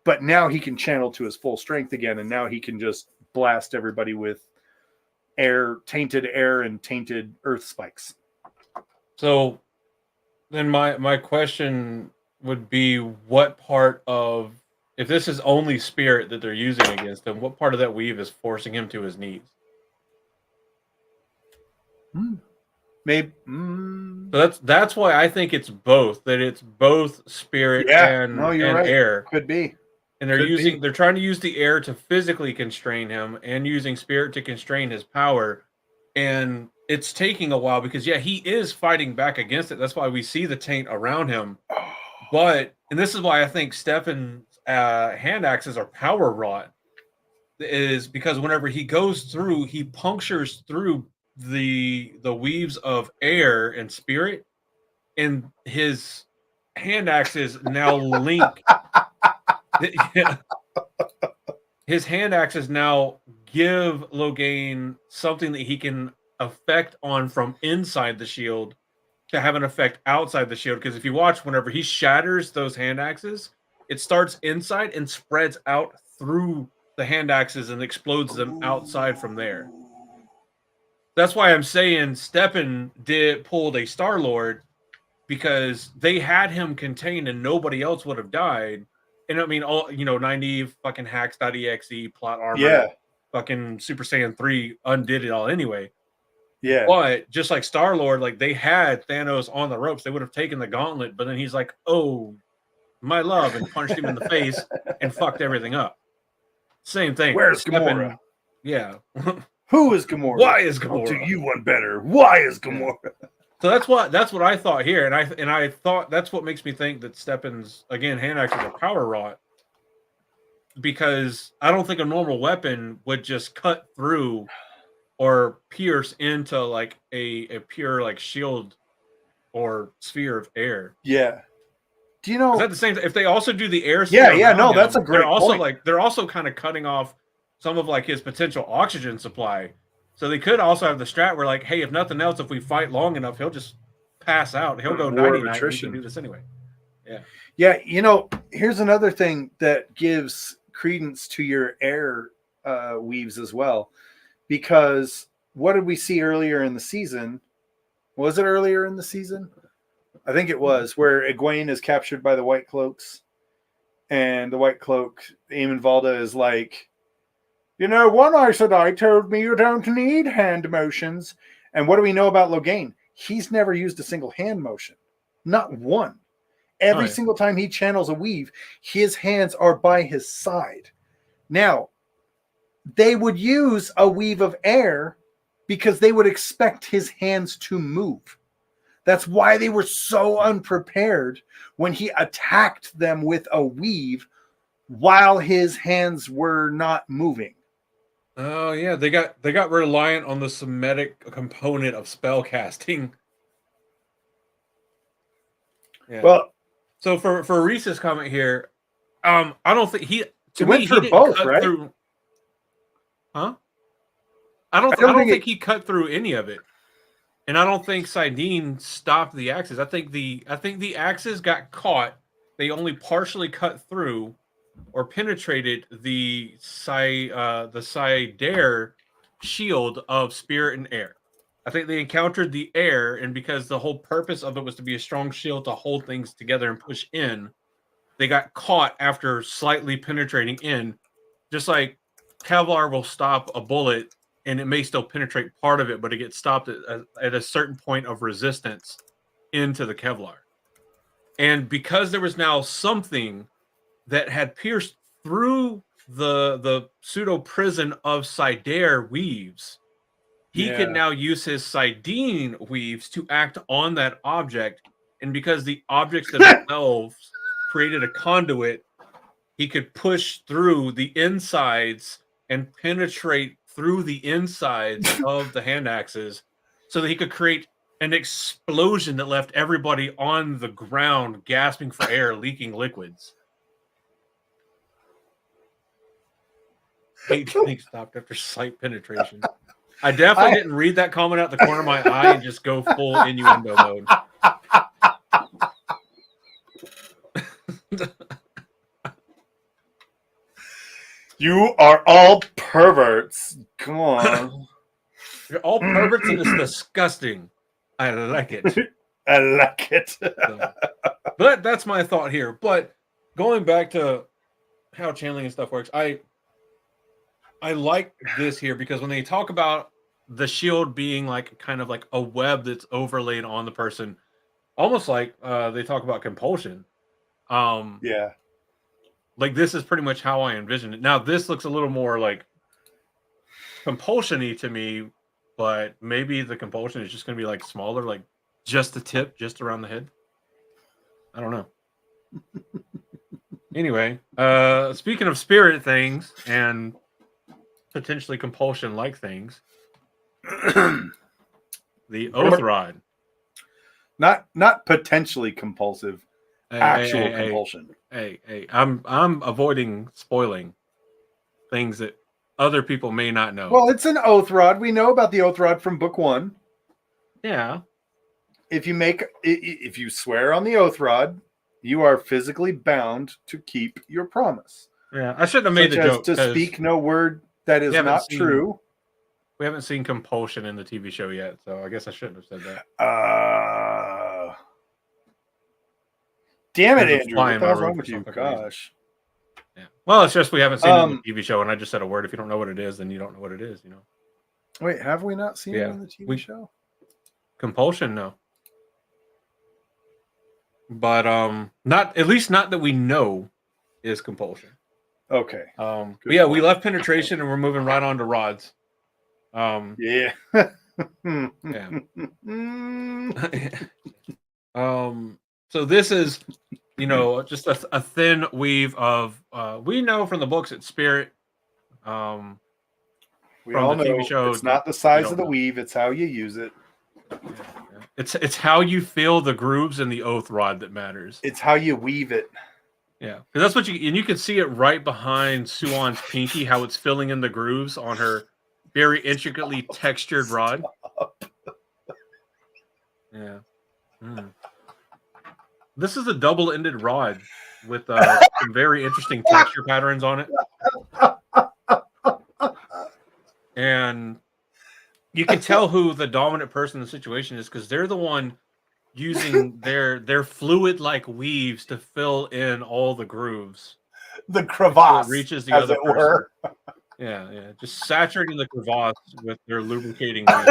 But now he can channel to his full strength again, and now he can just blast everybody with tainted air and tainted earth spikes. So then my question would be, what part of, if this is only spirit that they're using against him, what part of that weave is forcing him to his knees? Maybe. So that's why I think it's both. That it's both spirit and right. air. Could be. And they're trying to use the air to physically constrain him and using spirit to constrain his power. And it's taking a while because he is fighting back against it. That's why we see the taint around him. But and this is why I think Stefan's hand axes are power wrought, is because whenever he goes through, he punctures through the weaves of air and spirit, and his hand axes now link. His hand axes now give Logain something that he can affect on from inside the shield to have an effect outside the shield. Because if you watch, whenever he shatters those hand axes, it starts inside and spreads out through the hand axes and explodes them outside from there. That's why I'm saying Stepan pulled a Star-Lord, because they had him contained and nobody else would have died. And I mean, all 90 fucking hacks.exe plot armor, fucking Super Saiyan 3 undid it all anyway. Yeah. But just like Star-Lord, like they had Thanos on the ropes, they would have taken the gauntlet, but then he's like, "Oh, my love," and punched him in the face and fucked everything up. Same thing. Where's Gamora? Yeah. Who is Gamora? Why is Gamora? I'll do you one better. Why is Gamora? So that's what I thought here, and I thought that's what makes me think that Stepan's, again, hand axes are power wrought, because I don't think a normal weapon would just cut through or pierce into like a pure like shield or sphere of air. Yeah. Do you know? Is that the same? If they also do the air? No, that's a great they're also kind of cutting off some of like his potential oxygen supply. So they could also have the strat where, like, hey, if nothing else, if we fight long enough, he'll just pass out. He'll go 99. We can do this anyway. Yeah. Yeah. Here's another thing that gives credence to your air weaves as well, because what did we see earlier in the season? Was it earlier in the season? I think it was, where Egwene is captured by the White Cloaks, and the White Cloak, Eamon Valda, is like, One Eye Sedai told me you don't need hand motions. And what do we know about Logain? He's never used a single hand motion. Not one. Every single time he channels a weave, his hands are by his side. Now, they would use a weave of air because they would expect his hands to move. That's why they were so unprepared when he attacked them with a weave while his hands were not moving. Oh yeah, they got reliant on the Semitic component of spell casting. Yeah. Well, so for Reese's comment here, I don't think he went for both, right? Huh? I don't think he cut through any of it. And I don't think Saidin stopped the axes. I think the axes got caught. They only partially cut through or penetrated the Saidare shield of spirit and air. I think they encountered the air, and because the whole purpose of it was to be a strong shield to hold things together and push in, they got caught after slightly penetrating in. Just like Kevlar will stop a bullet, and it may still penetrate part of it, but it gets stopped at a certain point of resistance into the Kevlar. And because there was now something that had pierced through the pseudo prison of Saidare weaves, he could now use his Saidin weaves to act on that object. And because the objects themselves created a conduit, he could push through the insides and penetrate through the insides of the hand axes so that he could create an explosion that left everybody on the ground gasping for air, leaking liquids. Everything stopped after slight penetration. I definitely didn't read that comment out the corner of my eye and just go full innuendo mode. You are all perverts. Come on. You're all perverts and it's disgusting. I like it. I like it. But that's my thought here. But going back to how channeling and stuff works, I like this here because when they talk about the shield being like kind of like a web that's overlaid on the person, almost like they talk about compulsion. Yeah. Like this is pretty much how I envision it. Now this looks a little more like compulsion-y to me, but maybe the compulsion is just going to be like smaller, like just the tip, just around the head. I don't know. Anyway, speaking of spirit things and potentially compulsion-like things, the Oath Rod. Not potentially compulsive, actual compulsion. Hey, I'm avoiding spoiling things that other people may not know. Well, it's an Oath Rod. We know about the Oath Rod from book 1. Yeah. If you swear on the Oath Rod, you are physically bound to keep your promise. Yeah, I shouldn't have made the joke. To speak no word that is not true. We haven't seen compulsion in the TV show yet, so I guess I shouldn't have said that. Damn it, Andrew! What the hell's wrong with you? Gosh. Yeah. Well, it's just we haven't seen it in the TV show, and I just said a word. If you don't know what it is, then you don't know what it is. Wait, have we not seen it in the TV show? Compulsion, no. But not that we know is compulsion. Okay. But yeah, we left penetration and we're moving right on to rods. Yeah. Yeah. So this is, just a thin weave of we know from the books it's spirit. We all know TV show, it's not the size of the weave, it's how you use it. It's how you feel the grooves in the Oath Rod that matters. It's how you weave it. Yeah, because that's what you can see it right behind Suan's pinky, how it's filling in the grooves on her very intricately textured rod. Yeah. This is a double-ended rod with some very interesting texture patterns on it. And you can tell who the dominant person in the situation is because they're the one using their fluid-like weaves to fill in all the grooves. The crevasse, so it reaches the other person. Yeah. Just saturating the crevasse with their lubricating weave.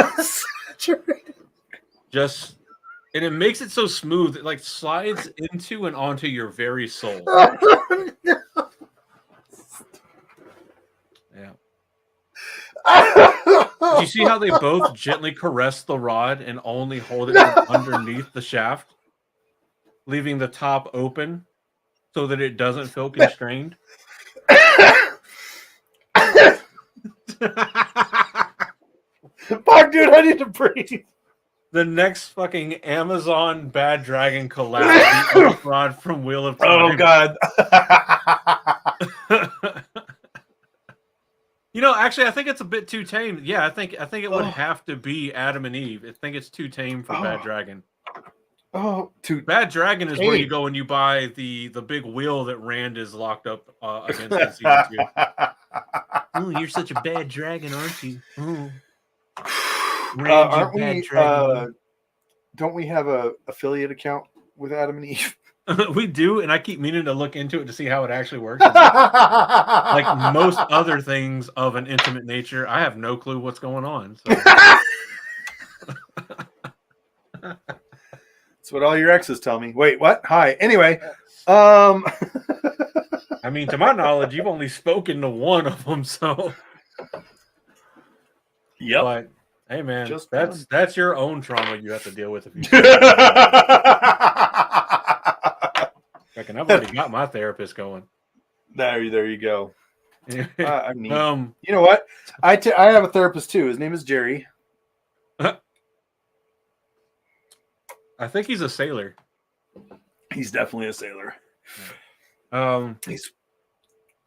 And it makes it so smooth, it like slides into and onto your very soul. Yeah. Do you see how they both gently caress the rod and only hold it underneath the shaft, leaving the top open so that it doesn't feel constrained? Fuck, dude, I need to breathe. The next fucking Amazon Bad Dragon collab, the Oath Rod from Wheel of Time. Oh God. Actually, I think it's a bit too tame. Yeah, I think it would have to be Adam and Eve. I think it's too tame for Bad Dragon. Bad Dragon is where you go and you buy the big wheel that Rand is locked up against in season 2. Oh, you're such a bad dragon, aren't you? Oh. Aren't we? Don't we have a affiliate account with Adam and Eve? We do, and I keep meaning to look into it to see how it actually works. Like most other things of an intimate nature, I have no clue what's going on. So. That's what all your exes tell me. Wait, what? Hi. Anyway, I mean, to my knowledge, you've only spoken to one of them, so. Yep. But hey, man, that's your own trauma you have to deal with. If you reckon I've already got my therapist going. There you go. I mean, you know what? I have a therapist too. His name is Jerry. I think he's a sailor. He's definitely a sailor.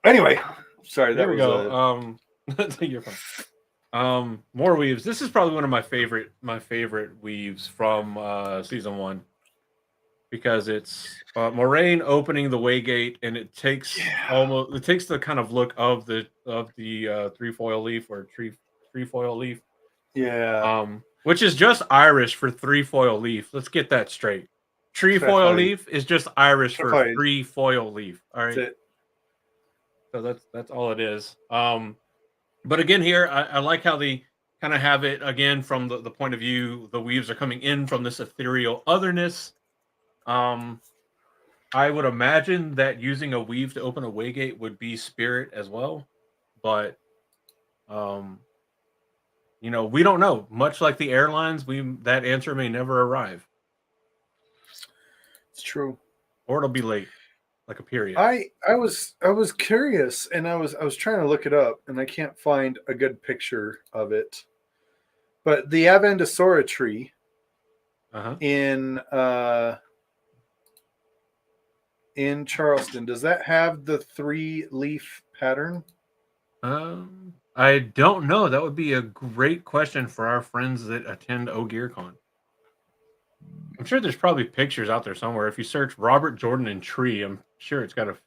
Anyway, sorry. There we go. You're fine. More weaves. This is probably one of my favorite weaves from season 1 because it's Moraine opening the Waygate, and it takes the kind of look of the trefoil leaf or trefoil leaf. Yeah. Which is just Irish for trefoil leaf. Let's get that straight. Trefoil leaf is just Irish for trefoil leaf. All right. So that's all it is. But again, here I like how kind of have it again from the point of view the weaves are coming in from this ethereal otherness. I would imagine that using a weave to open a waygate would be spirit as well, but you know, we don't know. Much like the airlines, that answer may never arrive. It's true, or it'll be late, like a period. I was curious, and I was trying to look it up, and I can't find a good picture of it. But the Avendosora tree in Charleston, does that have the 3-leaf pattern? I don't know. That would be a great question for our friends that attend OGearCon. I'm sure there's probably pictures out there somewhere. If you search Robert Jordan and tree, I'm sure it's got to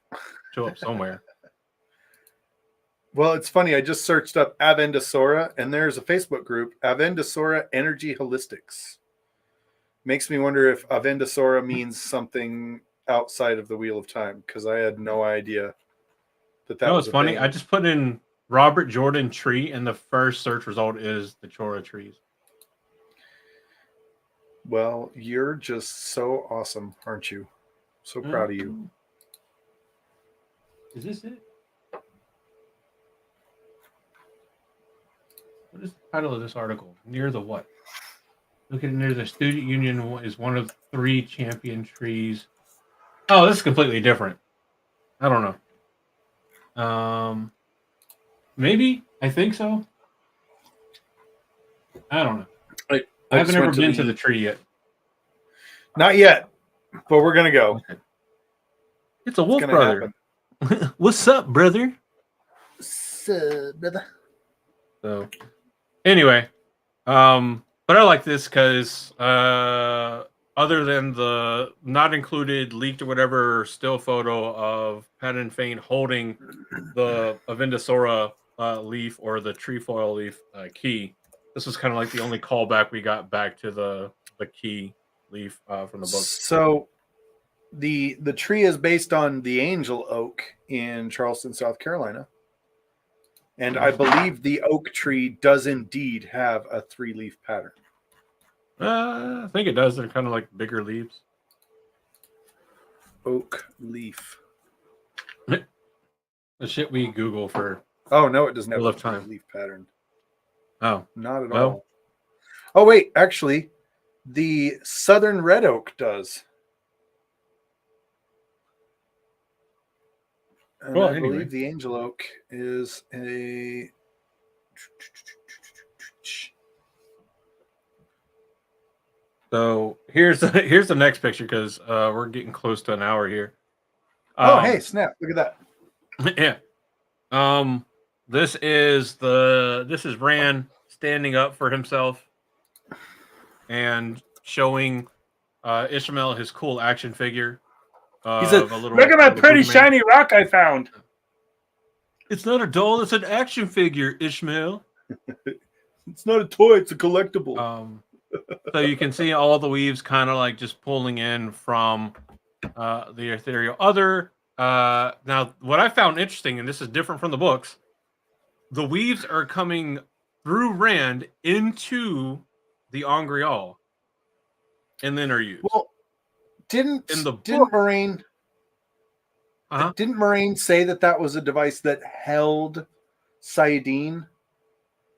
show up somewhere. Well, it's funny. I just searched up Avendosora, and there's a Facebook group, Avendosora Energy Holistics. Makes me wonder if Avendosora means something outside of the Wheel of Time, because I had no idea that was it's funny. I just put in Robert Jordan tree, and the first search result is the Chora trees. Well, you're just so awesome, aren't you? So proud of you. Is this it? What is the title of this article? Near the what? Look at near the student union is one of 3 champion trees. Oh, this is completely different. I don't know. Maybe. I think so. I don't know. I haven't ever been to the tree yet. Not yet, but we're gonna go. Okay. It's a wolf brother. What's up, brother? What's up, brother? So, anyway, but I like this because other than the not included leaked or whatever still photo of Patton Fane holding the Avendosora leaf or the trefoil leaf key, this was kind of like the only callback we got back to the key leaf from the book. So the tree is based on the angel oak in Charleston, South Carolina. And I believe the oak tree does indeed have a 3-leaf pattern. I think it does. They're kind of like bigger leaves. Oak leaf. The shit we Google for. Oh, no, it doesn't have a 3-leaf pattern. Oh. Not at all. Oh, wait. Actually, the southern red oak does. And well, I believe the angel oak is a... So here's the next picture because we're getting close to an hour here. Oh, hey, snap! Look at that. Yeah. This is Rand standing up for himself and showing Ishmael his cool action figure. He said, "Look at my pretty shiny rock I found." It's not a doll; it's an action figure, Ishmael. It's not a toy; it's a collectible. So you can see all the weaves kind of like just pulling in from the ethereal other. Now, what I found interesting, and this is different from the books, the weaves are coming through Rand into the Angreal, and then are used. Well, didn't Moraine say that was a device that held Sayidine?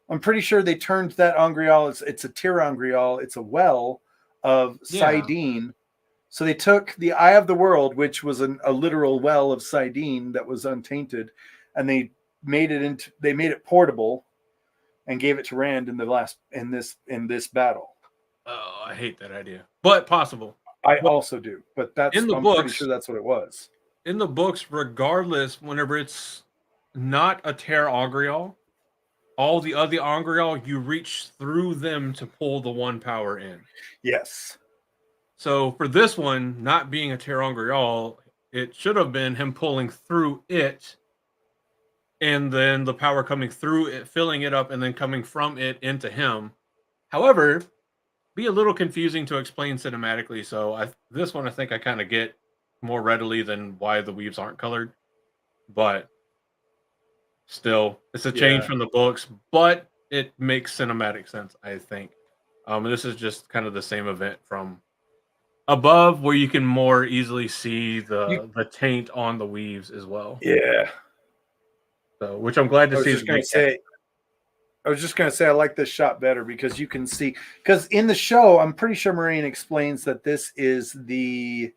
I'm pretty sure they turned that Angreal. It's a Tirangreal. It's a well of Sayidine. So they took the Eye of the World, which was a literal well of Sayidine that was untainted, and they made it portable, and gave it to Rand in this battle. Oh, I hate that idea, but possible. I also do, but I'm pretty sure that's what it was. In the books, regardless, whenever it's not a Tirangreal, all the other Angreal, you reach through them to pull the one power in. Yes. So for this one, not being a Tirangreal, it should have been him pulling through it, and then the power coming through it, filling it up, and then coming from it into him. However, be a little confusing to explain cinematically. So this one, I think I kind of get more readily than why the weaves aren't colored. But still, it's a change from the books. But it makes cinematic sense, I think. And this is just kind of the same event from above, where you can more easily see the taint on the weaves as well. Yeah. So, which I'm glad to I was see. just going to say, I like this shot better because you can see, because in the show, I'm pretty sure Moraine explains that this is the,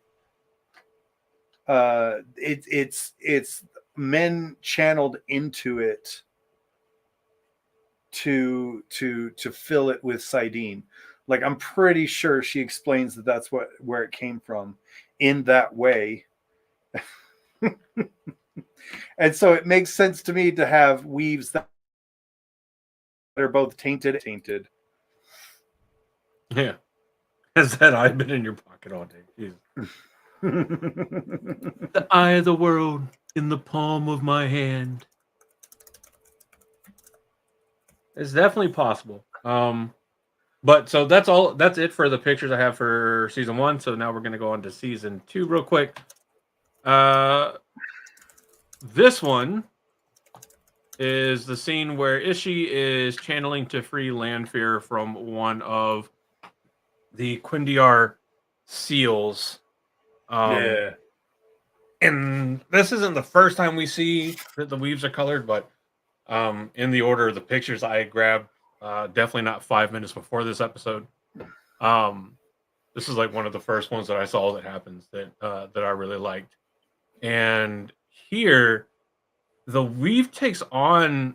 it's men channeled into it to fill it with Sidene. Like, I'm pretty sure she explains that that's where it came from in that way. And so it makes sense to me to have weaves that are both tainted. Yeah. Has that eye been in your pocket all day? Jesus. The eye of the world in the palm of my hand. It's definitely possible. But so that's all. That's it for the pictures I have for season 1. So now we're gonna go on to season 2 real quick. This one is the scene where Ishii is channeling to free Lanfear from one of the Quindiar seals. Yeah. And this isn't the first time we see that the weaves are colored, but in the order of the pictures I grabbed, definitely not 5 minutes before this episode. This is like one of the first ones that I saw that happens that I really liked. And here, the weave takes on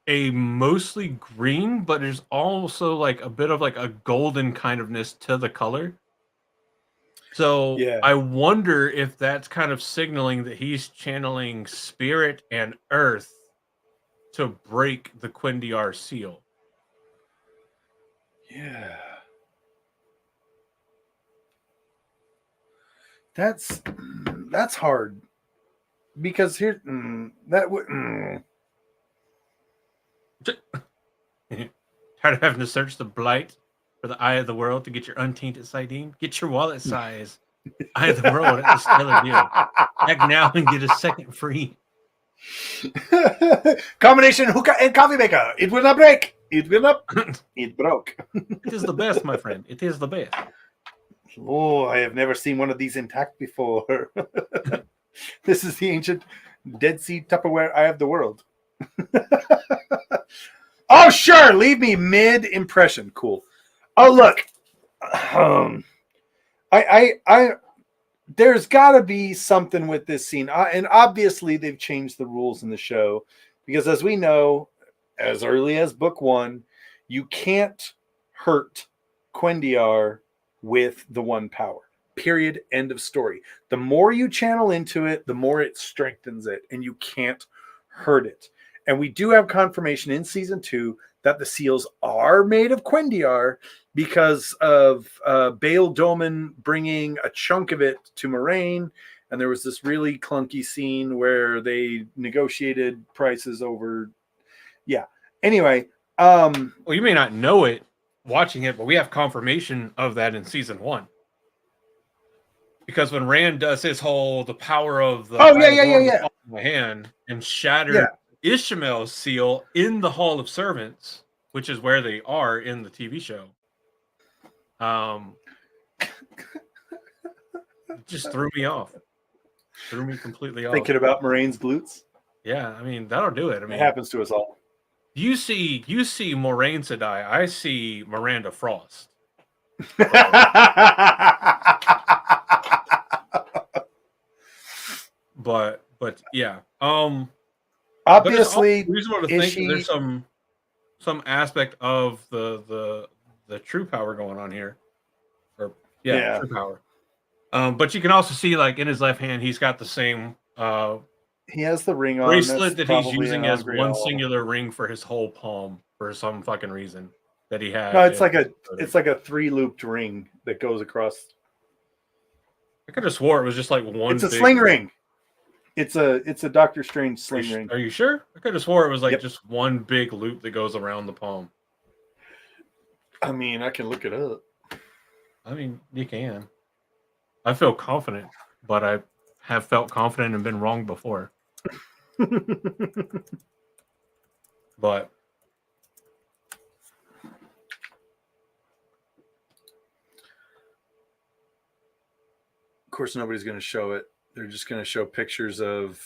a mostly green, but there's also like a bit of like a golden kind ofness to the color. So Yeah. I wonder if that's kind of signaling that he's channeling spirit and earth to break the Quindiar seal. Yeah. That's hard because here that would Tired of having to search the blight for the eye of the world to get your untainted Sidene? Get your wallet size eye of the world at the stellar deal. Act now and get a second free. combination hookah and coffee maker. It will not break. It will not. It broke. It is the best, my friend. It is the best. Oh, I have never seen one of these intact before. This is the ancient Dead Sea Tupperware eye of the world. Oh, sure. Leave me mid impression. Cool. Oh, look. I there's got to be something with this scene, and obviously they've changed the rules in the show because, as we know, as early as book 1, you can't hurt Quindiar with the one power. Period. End of story. The more you channel into it, the more it strengthens it, and you can't hurt it. And we do have confirmation in season 2 that the seals are made of Quindiar because of Bail Dolman bringing a chunk of it to Moraine. And there was this really clunky scene where they negotiated prices over. Yeah. Anyway. Well, you may not know it watching it, but we have confirmation of that in season 1. Because when Rand does his whole the power of the my hand and shattered Ishmael's seal in the Hall of Servants, which is where they are in the TV show. Just threw me off. Threw me completely off. Thinking about Moraine's glutes? Yeah, I mean, that'll do it. I mean, it happens to us all. You see Moraine Sedai. I see Miranda Frost. But yeah. Obviously, reasonable to think there's some aspect of the true power going on here. Or true power. But you can also see, like, in his left hand, he's got the same he has the ring on bracelet that he's using as one singular ring for his whole palm for some fucking reason that he had. No, it's like a 3-looped ring that goes across. I could have swore it was just like one. It's a sling ring. It's a Doctor Strange sling ring. Are you sure? I could have swore it was like just one big loop that goes around the palm. I mean, I can look it up. I mean, you can. I feel confident, but I have felt confident and been wrong before. But course, nobody's going to show it. They're just going to show pictures of.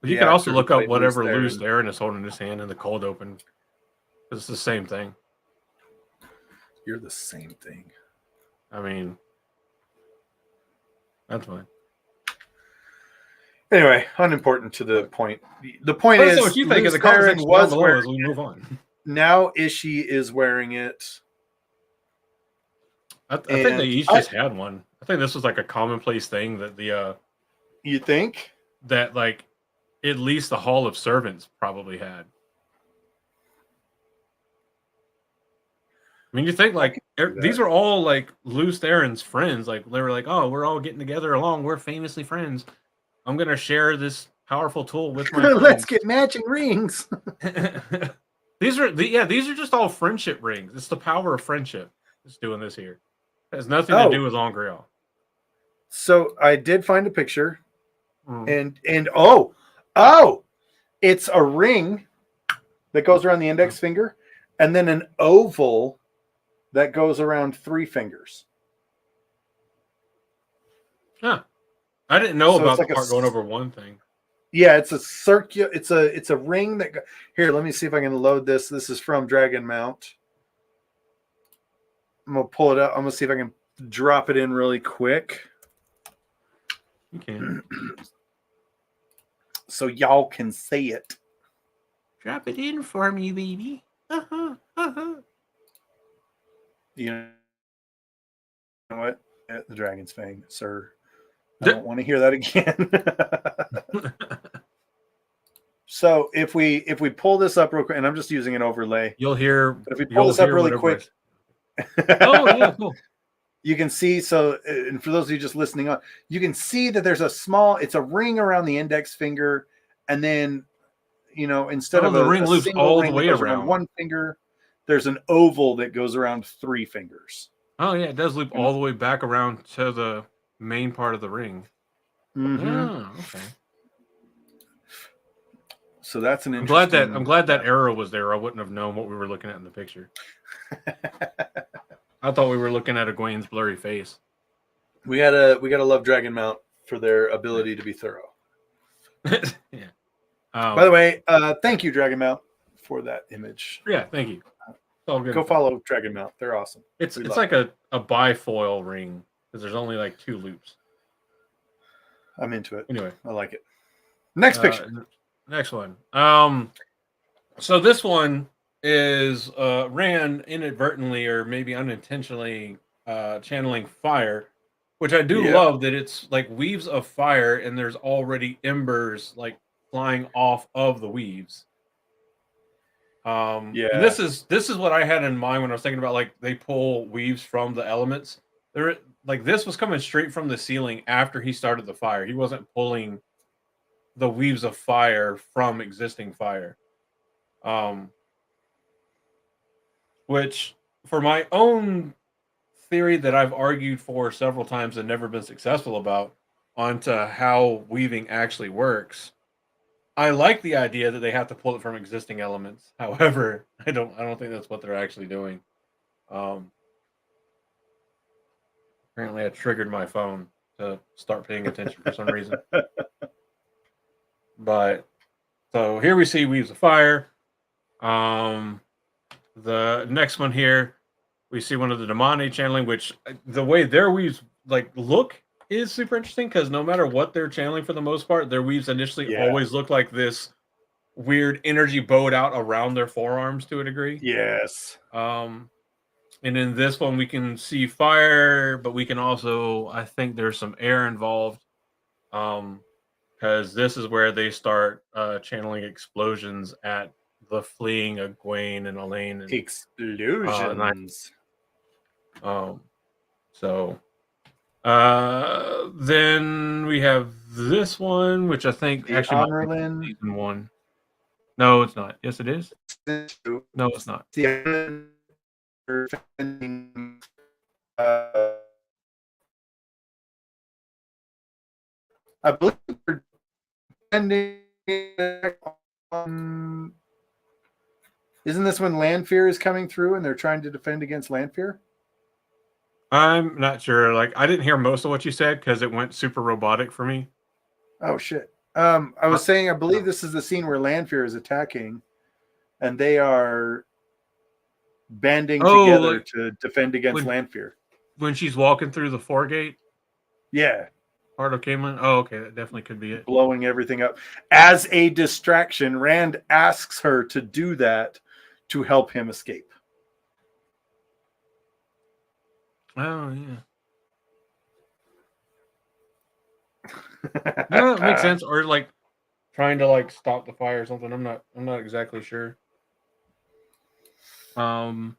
You can also look up whatever Loose Theron is holding in his hand in the cold open. It's the same thing. You're the same thing. I mean, that's fine. Anyway, unimportant to the point. The point is, what you think in the comment section down below as we move on. Now Ishii is wearing it. I think they each just had one. I think this was like a commonplace thing that the. You think that like at least the Hall of Servants probably had. I mean, you think like these are all like Loose Theron's friends. Like they were like, oh, we're all getting together along. We're famously friends. I'm gonna share this powerful tool with my friends. Let's get matching rings. These are just all friendship rings. It's the power of friendship. It's doing this here. It has nothing to do with Angreal. So I did find a picture, and it's a ring that goes around the index finger, and then an oval that goes around 3 fingers. Huh. I didn't know about the part going over one thing. Yeah, it's a circular. It's a ring that. Here, let me see if I can load this. This is from Dragon Mount. I'm gonna pull it up. I'm gonna see if I can drop it in really quick. You can. So y'all can see it. Drop it in for me, baby. You know what? The Dragon's Fang, sir. I don't want to hear that again. So if we pull this up real quick, and I'm just using an overlay, you'll hear. But if we pull this up really quick, oh yeah, cool. You can see. So, and for those of you just listening on, you can see that there's it's a ring around the index finger, and then instead of the ring loops all the way around one finger, there's an oval that goes around 3 fingers. Oh yeah, it does loop all the way back around to the main part of the ring. Mm-hmm. Oh, okay. So that's an interesting. I'm glad that arrow was there. I wouldn't have known what we were looking at in the picture. I thought we were looking at Egwene's blurry face. We gotta love Dragon Mount for their ability to be thorough. Yeah. By the way, thank you, Dragon Mount, for that image. Yeah, thank you. All good. Go follow Dragon Mount. They're awesome. It's like a bifoil ring because there's only like 2 loops. I'm into it. Anyway, I like it. Next picture. Next one. So this one is ran inadvertently or maybe unintentionally channeling fire, which I do love that it's like weaves of fire and there's already embers like flying off of the weaves. And this is what I had in mind when I was thinking about like they pull weaves from the elements. There, like this was coming straight from the ceiling after he started the fire. He wasn't pulling the weaves of fire from existing fire. Which for my own theory that I've argued for several times and never been successful about onto how weaving actually works. I like the idea that they have to pull it from existing elements. However, I don't think that's what they're actually doing. Apparently I triggered my phone to start paying attention for some reason. But so here we see weaves of fire. The next one here, we see one of the Damane channeling, which the way their weaves like look is super interesting because no matter what they're channeling for the most part, their weaves initially always look like this weird energy bowed out around their forearms to a degree. Yes. And in this one, we can see fire, but we can also, I think there's some air involved. Because this is where they start channeling explosions at the fleeing Egwene and Elaine. And, explosions. Then we have this one, which I think the actually might be season 1. No, it's not. Yes, it is. No, it's not. I believe they're defending. Isn't this when Lanfear is coming through and they're trying to defend against Lanfear? I'm not sure. Like, I didn't hear most of what you said because it went super robotic for me. Oh shit. I was saying, I believe this is the scene where Lanfear is attacking, and they are banding together like to defend against when Lanfear. when she's walking through the foregate Yeah, part of Camelin. Oh, okay, that definitely could be it. blowing everything up. As a distraction, Rand asks her to do that to help him escape. Oh yeah. No, that makes sense. Or like trying to like stop the fire or something. I'm not exactly sure. But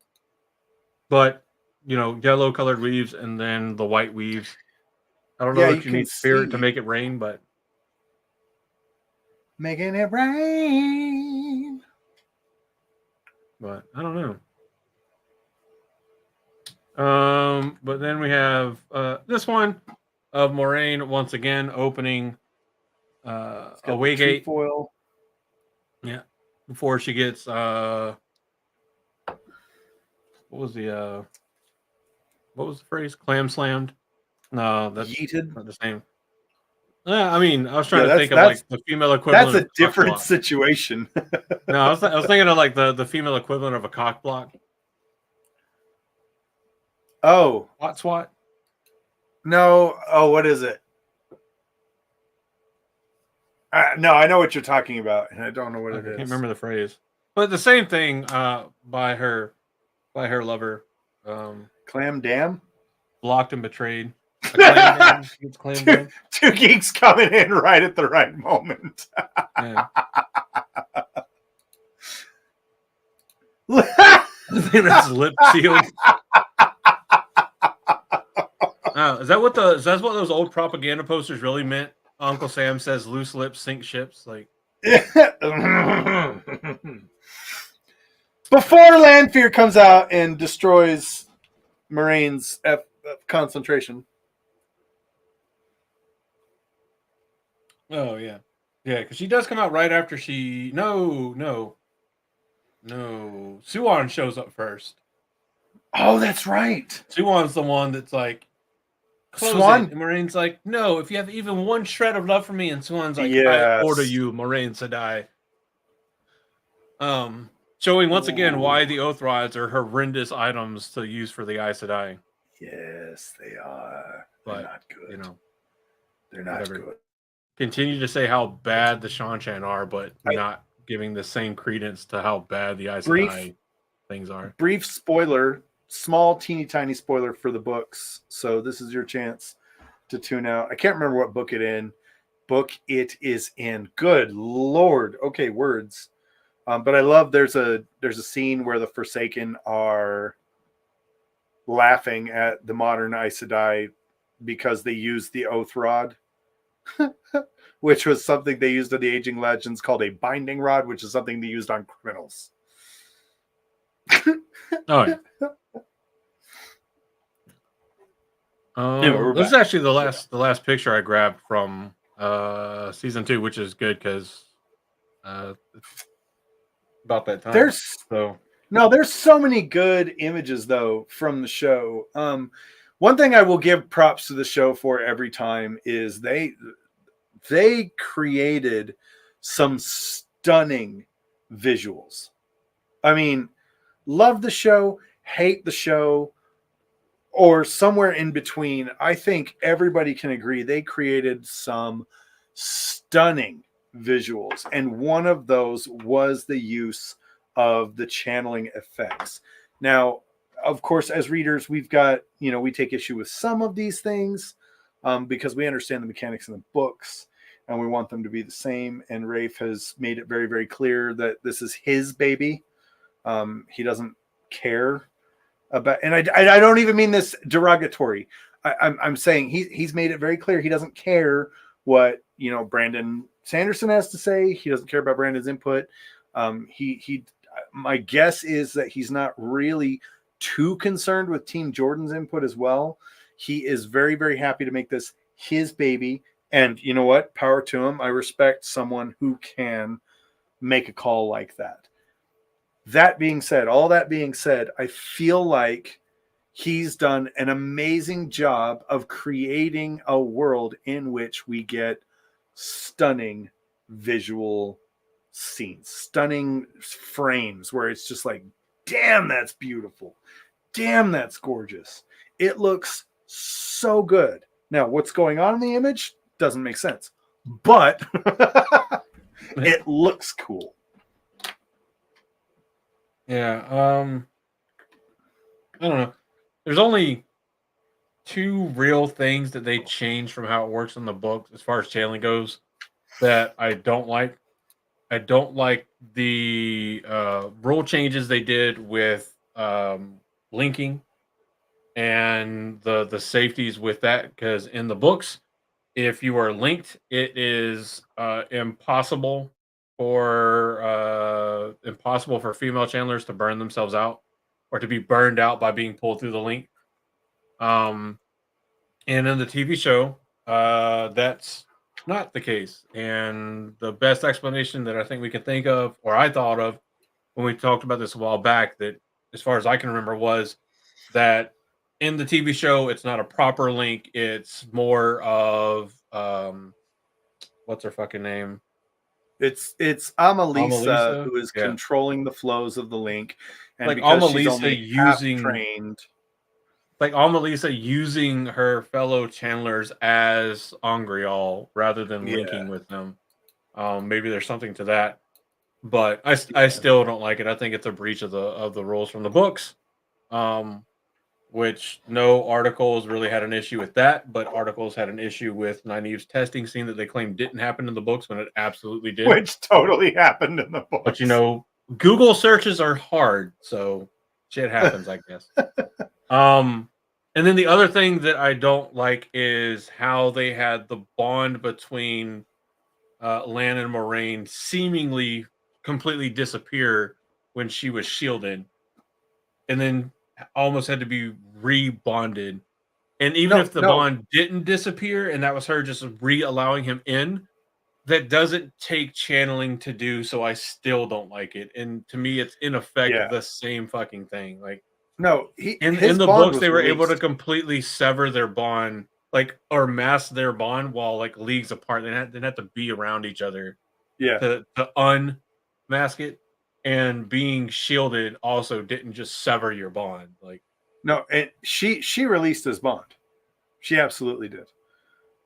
yellow colored weaves and then the white weaves. I don't know Yeah, you if you can need spirit to see make it rain, but making it rain. I don't know. But then we have this one of Moraine once again opening a waygate. Foil. Yeah. Before she gets what was the phrase? Clam slammed? No, that's Yeeted. not the same. Yeah, I mean, I was trying to Yeah, think of like the female equivalent that's a of cock different block. situation. No, I was thinking of like the female equivalent of a cock block. Oh, Hot swat? no. Oh, what is it? No, I know what you're talking about, and I don't know what it is. I can't remember the phrase. But the same thing by her lover. Clam dam? Blocked and betrayed. A clam dam? It's clam dam? Two geeks coming in right at the right moment. Yeah. I think that's lip sealed. Is that what those old propaganda posters really meant? Uncle Sam says loose lips sink ships. Like before Lanfear comes out and destroys Moraine's concentration. Oh yeah. Yeah, because she does come out right after she No. Suwon shows up first. Oh, that's right. Suwon's the one that's like Swan? it. And Moraine's like, no, if you have even one shred of love for me, and Suwon's like, yes. I order you, Moraine Sedai. Showing once again why the Oath Rods are horrendous items to use for the Aes Sedai. Yes, they are. They're not good. They're not good. Continue to say how bad the Shanshan are, but not giving the same credence to how bad the Aes Sedai things are. Brief spoiler, small, teeny tiny spoiler for the books. So this is your chance to tune out. I can't remember what book it is in. Good Lord. Okay, words. But I love there's a scene where the Forsaken are laughing at the modern Aes Sedai because they used the Oath Rod, which was something they used in the Aging Legends called a binding rod, which is something they used on criminals. Oh yeah. This is actually the last picture I grabbed from season 2, which is good because about that time. There's so many good images though from the show. One thing I will give props to the show for every time is they created some stunning visuals. I mean, love the show, hate the show, or somewhere in between. I think everybody can agree they created some stunning visuals, and one of those was the use of the channeling effects. Now, of course, as readers, we've got, we take issue with some of these things because we understand the mechanics in the books and we want them to be the same. And Rafe has made it very, very clear that this is his baby. He doesn't care about, and I don't even mean this derogatory. I'm saying he's made it very clear he doesn't care what Brandon Sanderson has to say. He doesn't care about Brandon's input. My guess is that he's not really too concerned with Team Jordan's input as well. He is very, very happy to make this his baby. And you know what? Power to him. I respect someone who can make a call like that. All that being said, I feel like he's done an amazing job of creating a world in which we get stunning visual scenes, stunning frames where it's just like, damn, that's beautiful. Damn, that's gorgeous. It looks so good. Now, what's going on in the image doesn't make sense, but it looks cool. Yeah. I don't know. There's only 2 real things that they changed from how it works in the book as far as channeling goes that I don't like. I don't like the rule changes they did with linking and the safeties with that, because in the books, if you are linked, it is impossible for female channelers to burn themselves out or to be burned out by being pulled through the link. And in the TV show, that's not the case. And the best explanation that I think we can think of, or I thought of when we talked about this a while back, that as far as I can remember, was that in the TV show, it's not a proper link. It's more of what's her fucking name? It's Amalisa, Amalisa? who is Yeah. controlling the flows of the link, and Like because she's Amalisa only using trained, like Amalisa using her fellow channelers as Angreal rather than linking with them. Maybe there's something to that, but I still don't like it. I think it's a breach of the rules from the books. Which no articles really had an issue with that, but articles had an issue with Nynaeve's testing scene that they claimed didn't happen in the books when it absolutely did. which totally happened in the books. But you know, Google searches are hard, so shit happens, I guess. And then the other thing that I don't like is how they had the bond between Lan and Moraine seemingly completely disappear when she was shielded, and then almost had to be rebonded. And even if the bond didn't disappear and that was her just re-allowing him in, that doesn't take channeling to do, so I still don't like it. And to me, it's in effect the same fucking thing. Like, no, in the books, they were able to completely sever their bond, like, or mask their bond while like leagues apart. They didn't have to be around each other to unmask it. And being shielded also didn't just sever your bond. Like, no, and she released his bond. She absolutely did,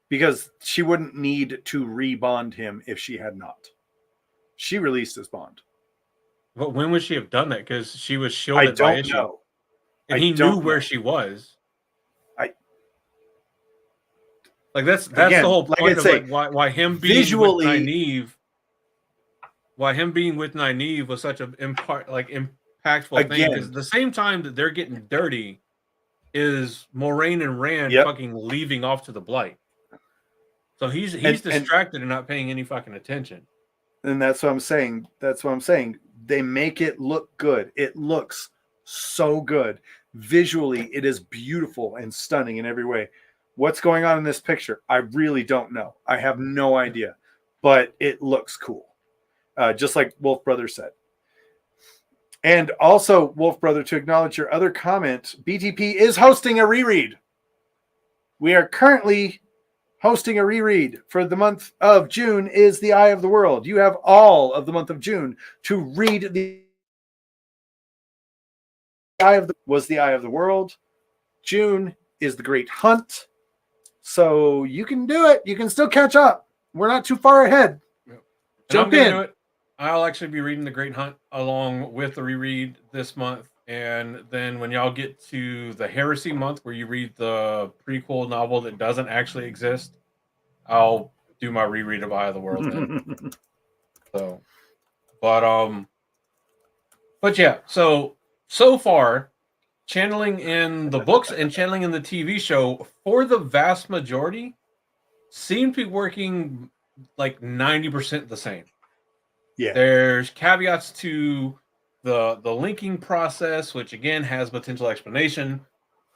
because she wouldn't need to rebond him if she had not. She released his bond. But when would she have done that? Because she was shielded by Issue. Know. And he knew where she was. That's again, the whole point of like why him being visually with Nynaeve. Why him being with Nynaeve was such an impactful thing, because at the same time that they're getting dirty is Moraine and Rand fucking leaving off to the Blight. So he's distracted and not paying any fucking attention. And that's what I'm saying. They make it look good. It looks so good. Visually, it is beautiful and stunning in every way. What's going on in this picture? I really don't know. I have no idea. But it looks cool. Just like Wolf Brother said. And also, Wolf Brother, to acknowledge your other comment, BTP is hosting a reread. We are currently hosting a reread for the month of June is The Eye of the World. You have all of the month of June to read The Eye of the World. June is The Great Hunt. So you can do it. You can still catch up. We're not too far ahead. Jump in. I'll actually be reading The Great Hunt along with the reread this month. And then when y'all get to the Heresy month, where you read the prequel novel that doesn't actually exist, I'll do my reread of Eye of the World then. But yeah, so far, channeling in the books and channeling in the TV show, for the vast majority, seem to be working like 90% the same. Yeah. There's caveats to the linking process, which again has potential explanation.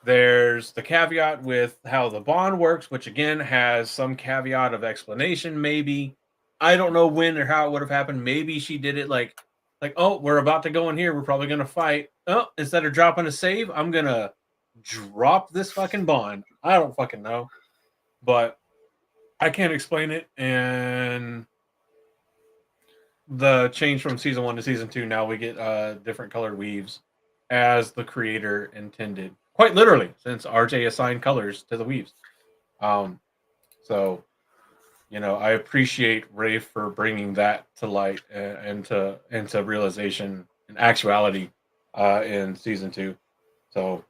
There's the caveat with how the bond works, which again has some caveat of explanation. Maybe I don't know when or how it would have happened. Maybe she did it like, oh, we're about to go in here. We're probably gonna fight. Oh, instead of dropping a save, I'm gonna drop this fucking bond. I don't fucking know, but I can't explain it. And the change from season 1 to season 2, now we get different colored weaves as the creator intended, quite literally, since RJ assigned colors to the weaves. So, you know, I appreciate Rafe for bringing that to light and into realization and actuality in season 2. So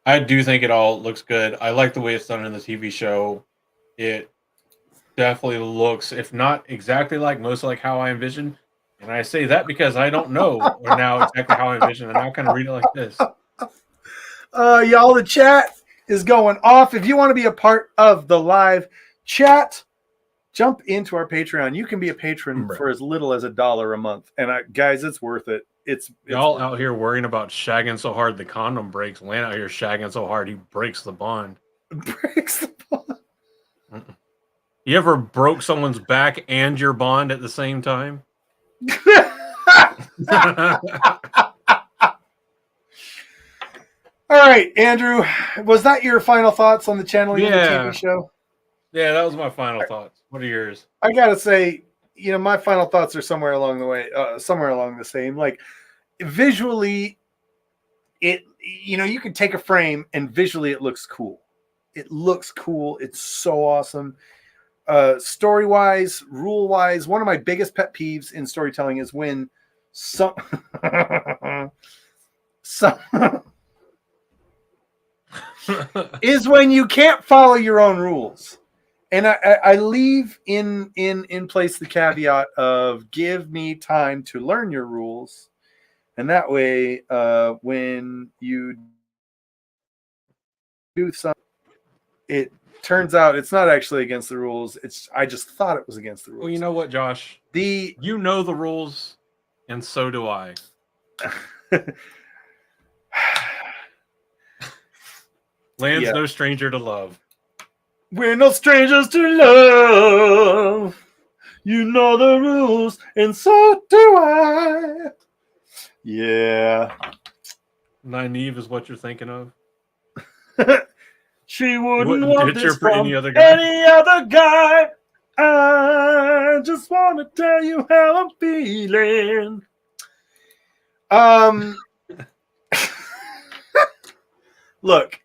I do think it all looks good. I like the way it's done in the TV show. It definitely looks, if not exactly like, most like how I envisioned. And I say that because I don't know or now exactly how I envision, and I kind of read it like this. Y'all, the chat is going off. If you want to be a part of the live chat, jump into our Patreon. You can be a patron for as little as $1 a month. And guys, it's worth it. It's y'all out here worrying about shagging so hard the condom breaks. Lane out here shagging so hard he breaks the bond. Breaks the bond. You ever broke someone's back and your bond at the same time? All right, Andrew, was that your final thoughts on the channeling of the TV show? Yeah, that was my final thoughts. What are yours? I gotta say, you know, my final thoughts are somewhere along the way, somewhere along the same. Like visually, it, you know, you can take a frame and visually it looks cool. It looks cool. It's so awesome. Story wise, rule wise, one of my biggest pet peeves in storytelling is when some is when you can't follow your own rules. And I leave in place the caveat of give me time to learn your rules. And that way, when you do something, it turns out it's not actually against the rules. I just thought it was against the rules. Well, you know what, Josh? You know the rules, and so do I. Land's no stranger to love. We're no strangers to love. You know the rules, and so do I. Yeah. Nynaeve is what you're thinking of? She wouldn't want this from any other guy. I just want to tell you how I'm feeling. Look.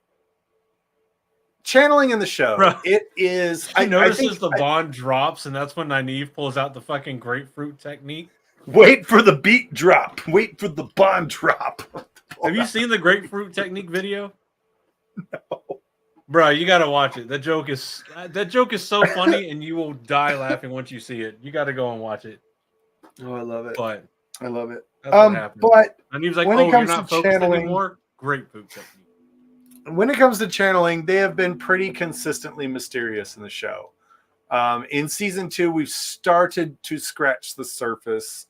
Channeling in the show, bro, it is. I notices the bond drops, and that's when Nynaeve pulls out the fucking grapefruit technique. Wait for the beat drop. Wait for the bond drop. Have you seen the grapefruit technique video? No, bro, you gotta watch it. That joke is so funny, and you will die laughing once you see it. You got to go and watch it. Oh, I love it. But I love it. But Nynaeve's like, "Oh, you're not focused anymore." Grapefruit technique. When it comes to channeling, they have been pretty consistently mysterious in the show. In season 2, we've started to scratch the surface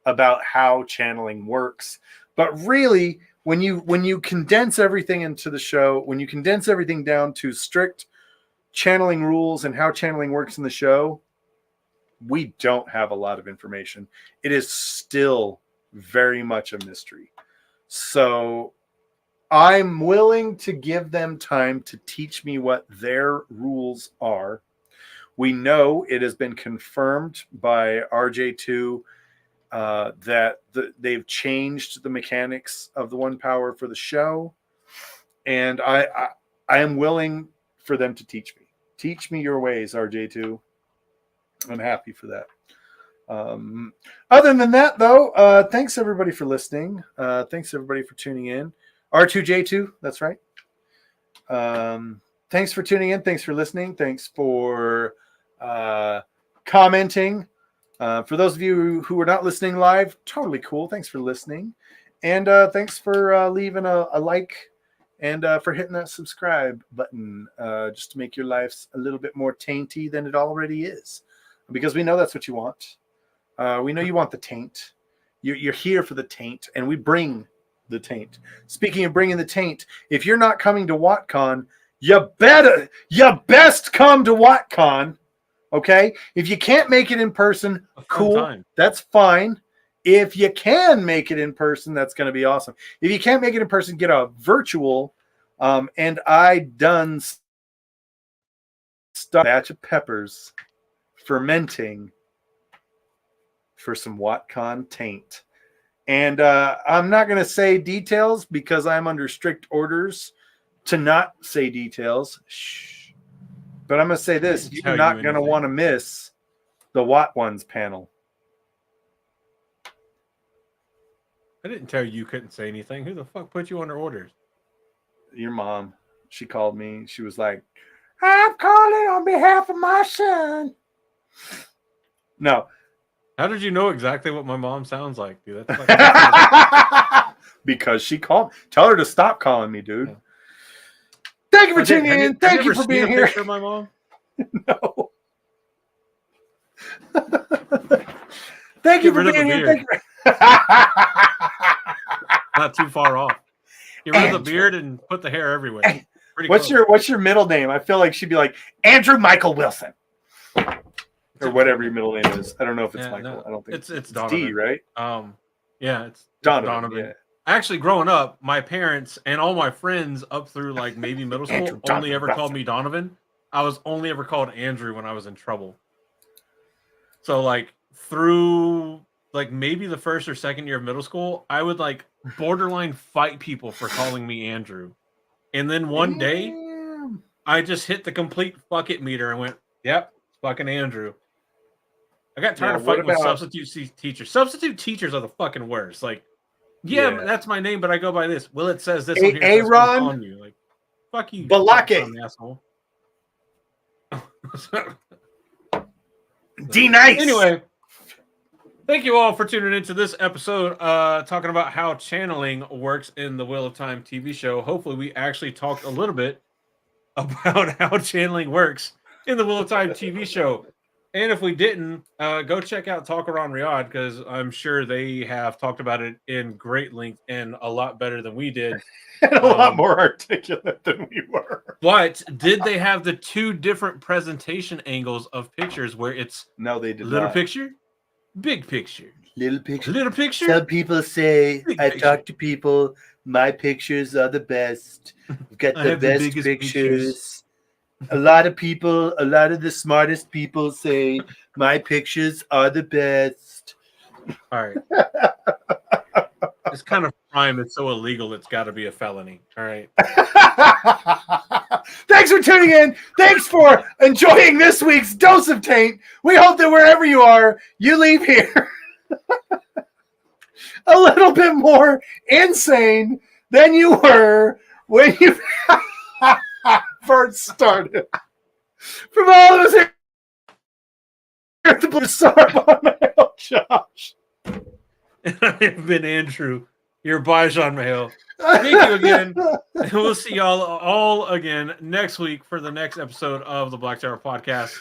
about how channeling works. But really, when you condense everything into the show, when you condense everything down to strict channeling rules and how channeling works in the show, we don't have a lot of information. It is still very much a mystery. So I'm willing to give them time to teach me what their rules are. We know it has been confirmed by RJ2 that they've changed the mechanics of the One Power for the show. And I am willing for them to teach me. Teach me your ways, RJ2. I'm happy for that. Other than that, though, thanks everybody for listening. Thanks everybody for tuning in. R2J2, that's right. Thanks for tuning in. Thanks for listening. Thanks for commenting. For those of you who are not listening live, totally cool. Thanks for listening. And thanks for leaving a like and for hitting that subscribe button just to make your lives a little bit more tainty than it already is. Because we know that's what you want. We know you want the taint. You're here for the taint, and we bring the taint. Speaking of bringing the taint, if you're not coming to WattCon, you best come to WattCon. Okay? If you can't make it in person, cool. That's fine. If you can make it in person, that's going to be awesome. If you can't make it in person, get a virtual And I done a batch of peppers fermenting for some WatCon taint. And I'm not going to say details because I'm under strict orders to not say details. Shh. But I'm going to say this. You're not going to want to miss the Watt Ones panel. I didn't tell you couldn't say anything. Who the fuck put you under orders? Your mom. She called me. She was like, I'm calling on behalf of my son. No. How did you know exactly what my mom sounds like, dude? That's because she called. Tell her to stop calling me, dude. Yeah. Thank you for tuning in. Thank you for being here. Picture of my mom? No. Thank you for being here. Not too far off. Get rid of the beard and put the hair everywhere. What's your middle name? I feel like she'd be like Andrew Michael Wilson. Or whatever your middle name is. I don't know if it's Michael. No, I don't think it's Donovan. D, right? Yeah, it's Donovan. Yeah. Actually, growing up, my parents and all my friends up through like maybe middle school only ever called me Donovan. I was only ever called Andrew when I was in trouble. So like through like maybe the first or second year of middle school, I would like borderline fight people for calling me Andrew. And then one day, I just hit the complete fuck it meter and went, yep, it's fucking Andrew. I got tired of fighting with substitute teachers. Substitute teachers are the fucking worst. Like, yeah, that's my name, but I go by this. Well, it says this on here. Aaron on you. Like, fuck you, Balake, asshole. D nice. Anyway, thank you all for tuning into this episode, talking about how channeling works in the Wheel of Time TV show. Hopefully, we actually talked a little bit about how channeling works in the Wheel of Time TV show. And if we didn't, go check out Talk Around Riyadh, because I'm sure they have talked about it in great length and a lot better than we did. And a lot more articulate than we were. But did they have the two different presentation angles of pictures where it's little picture, big picture, little picture, little picture? Some people say, I talk to people, my pictures are the best. We've got the best pictures. A lot of the smartest people say my pictures are the best. All right. It's kind of crime. It's so illegal. It's got to be a felony. All right. Thanks for tuning in. Thanks for enjoying this week's Dose of Taint. We hope that wherever you are, you leave here a little bit more insane than you were when you first started. From all of us here at the Blue Star, Josh. I've been Andrew, your Bajan Mahal. Thank you again. And we'll see y'all all again next week for the next episode of the Black Tower Podcast.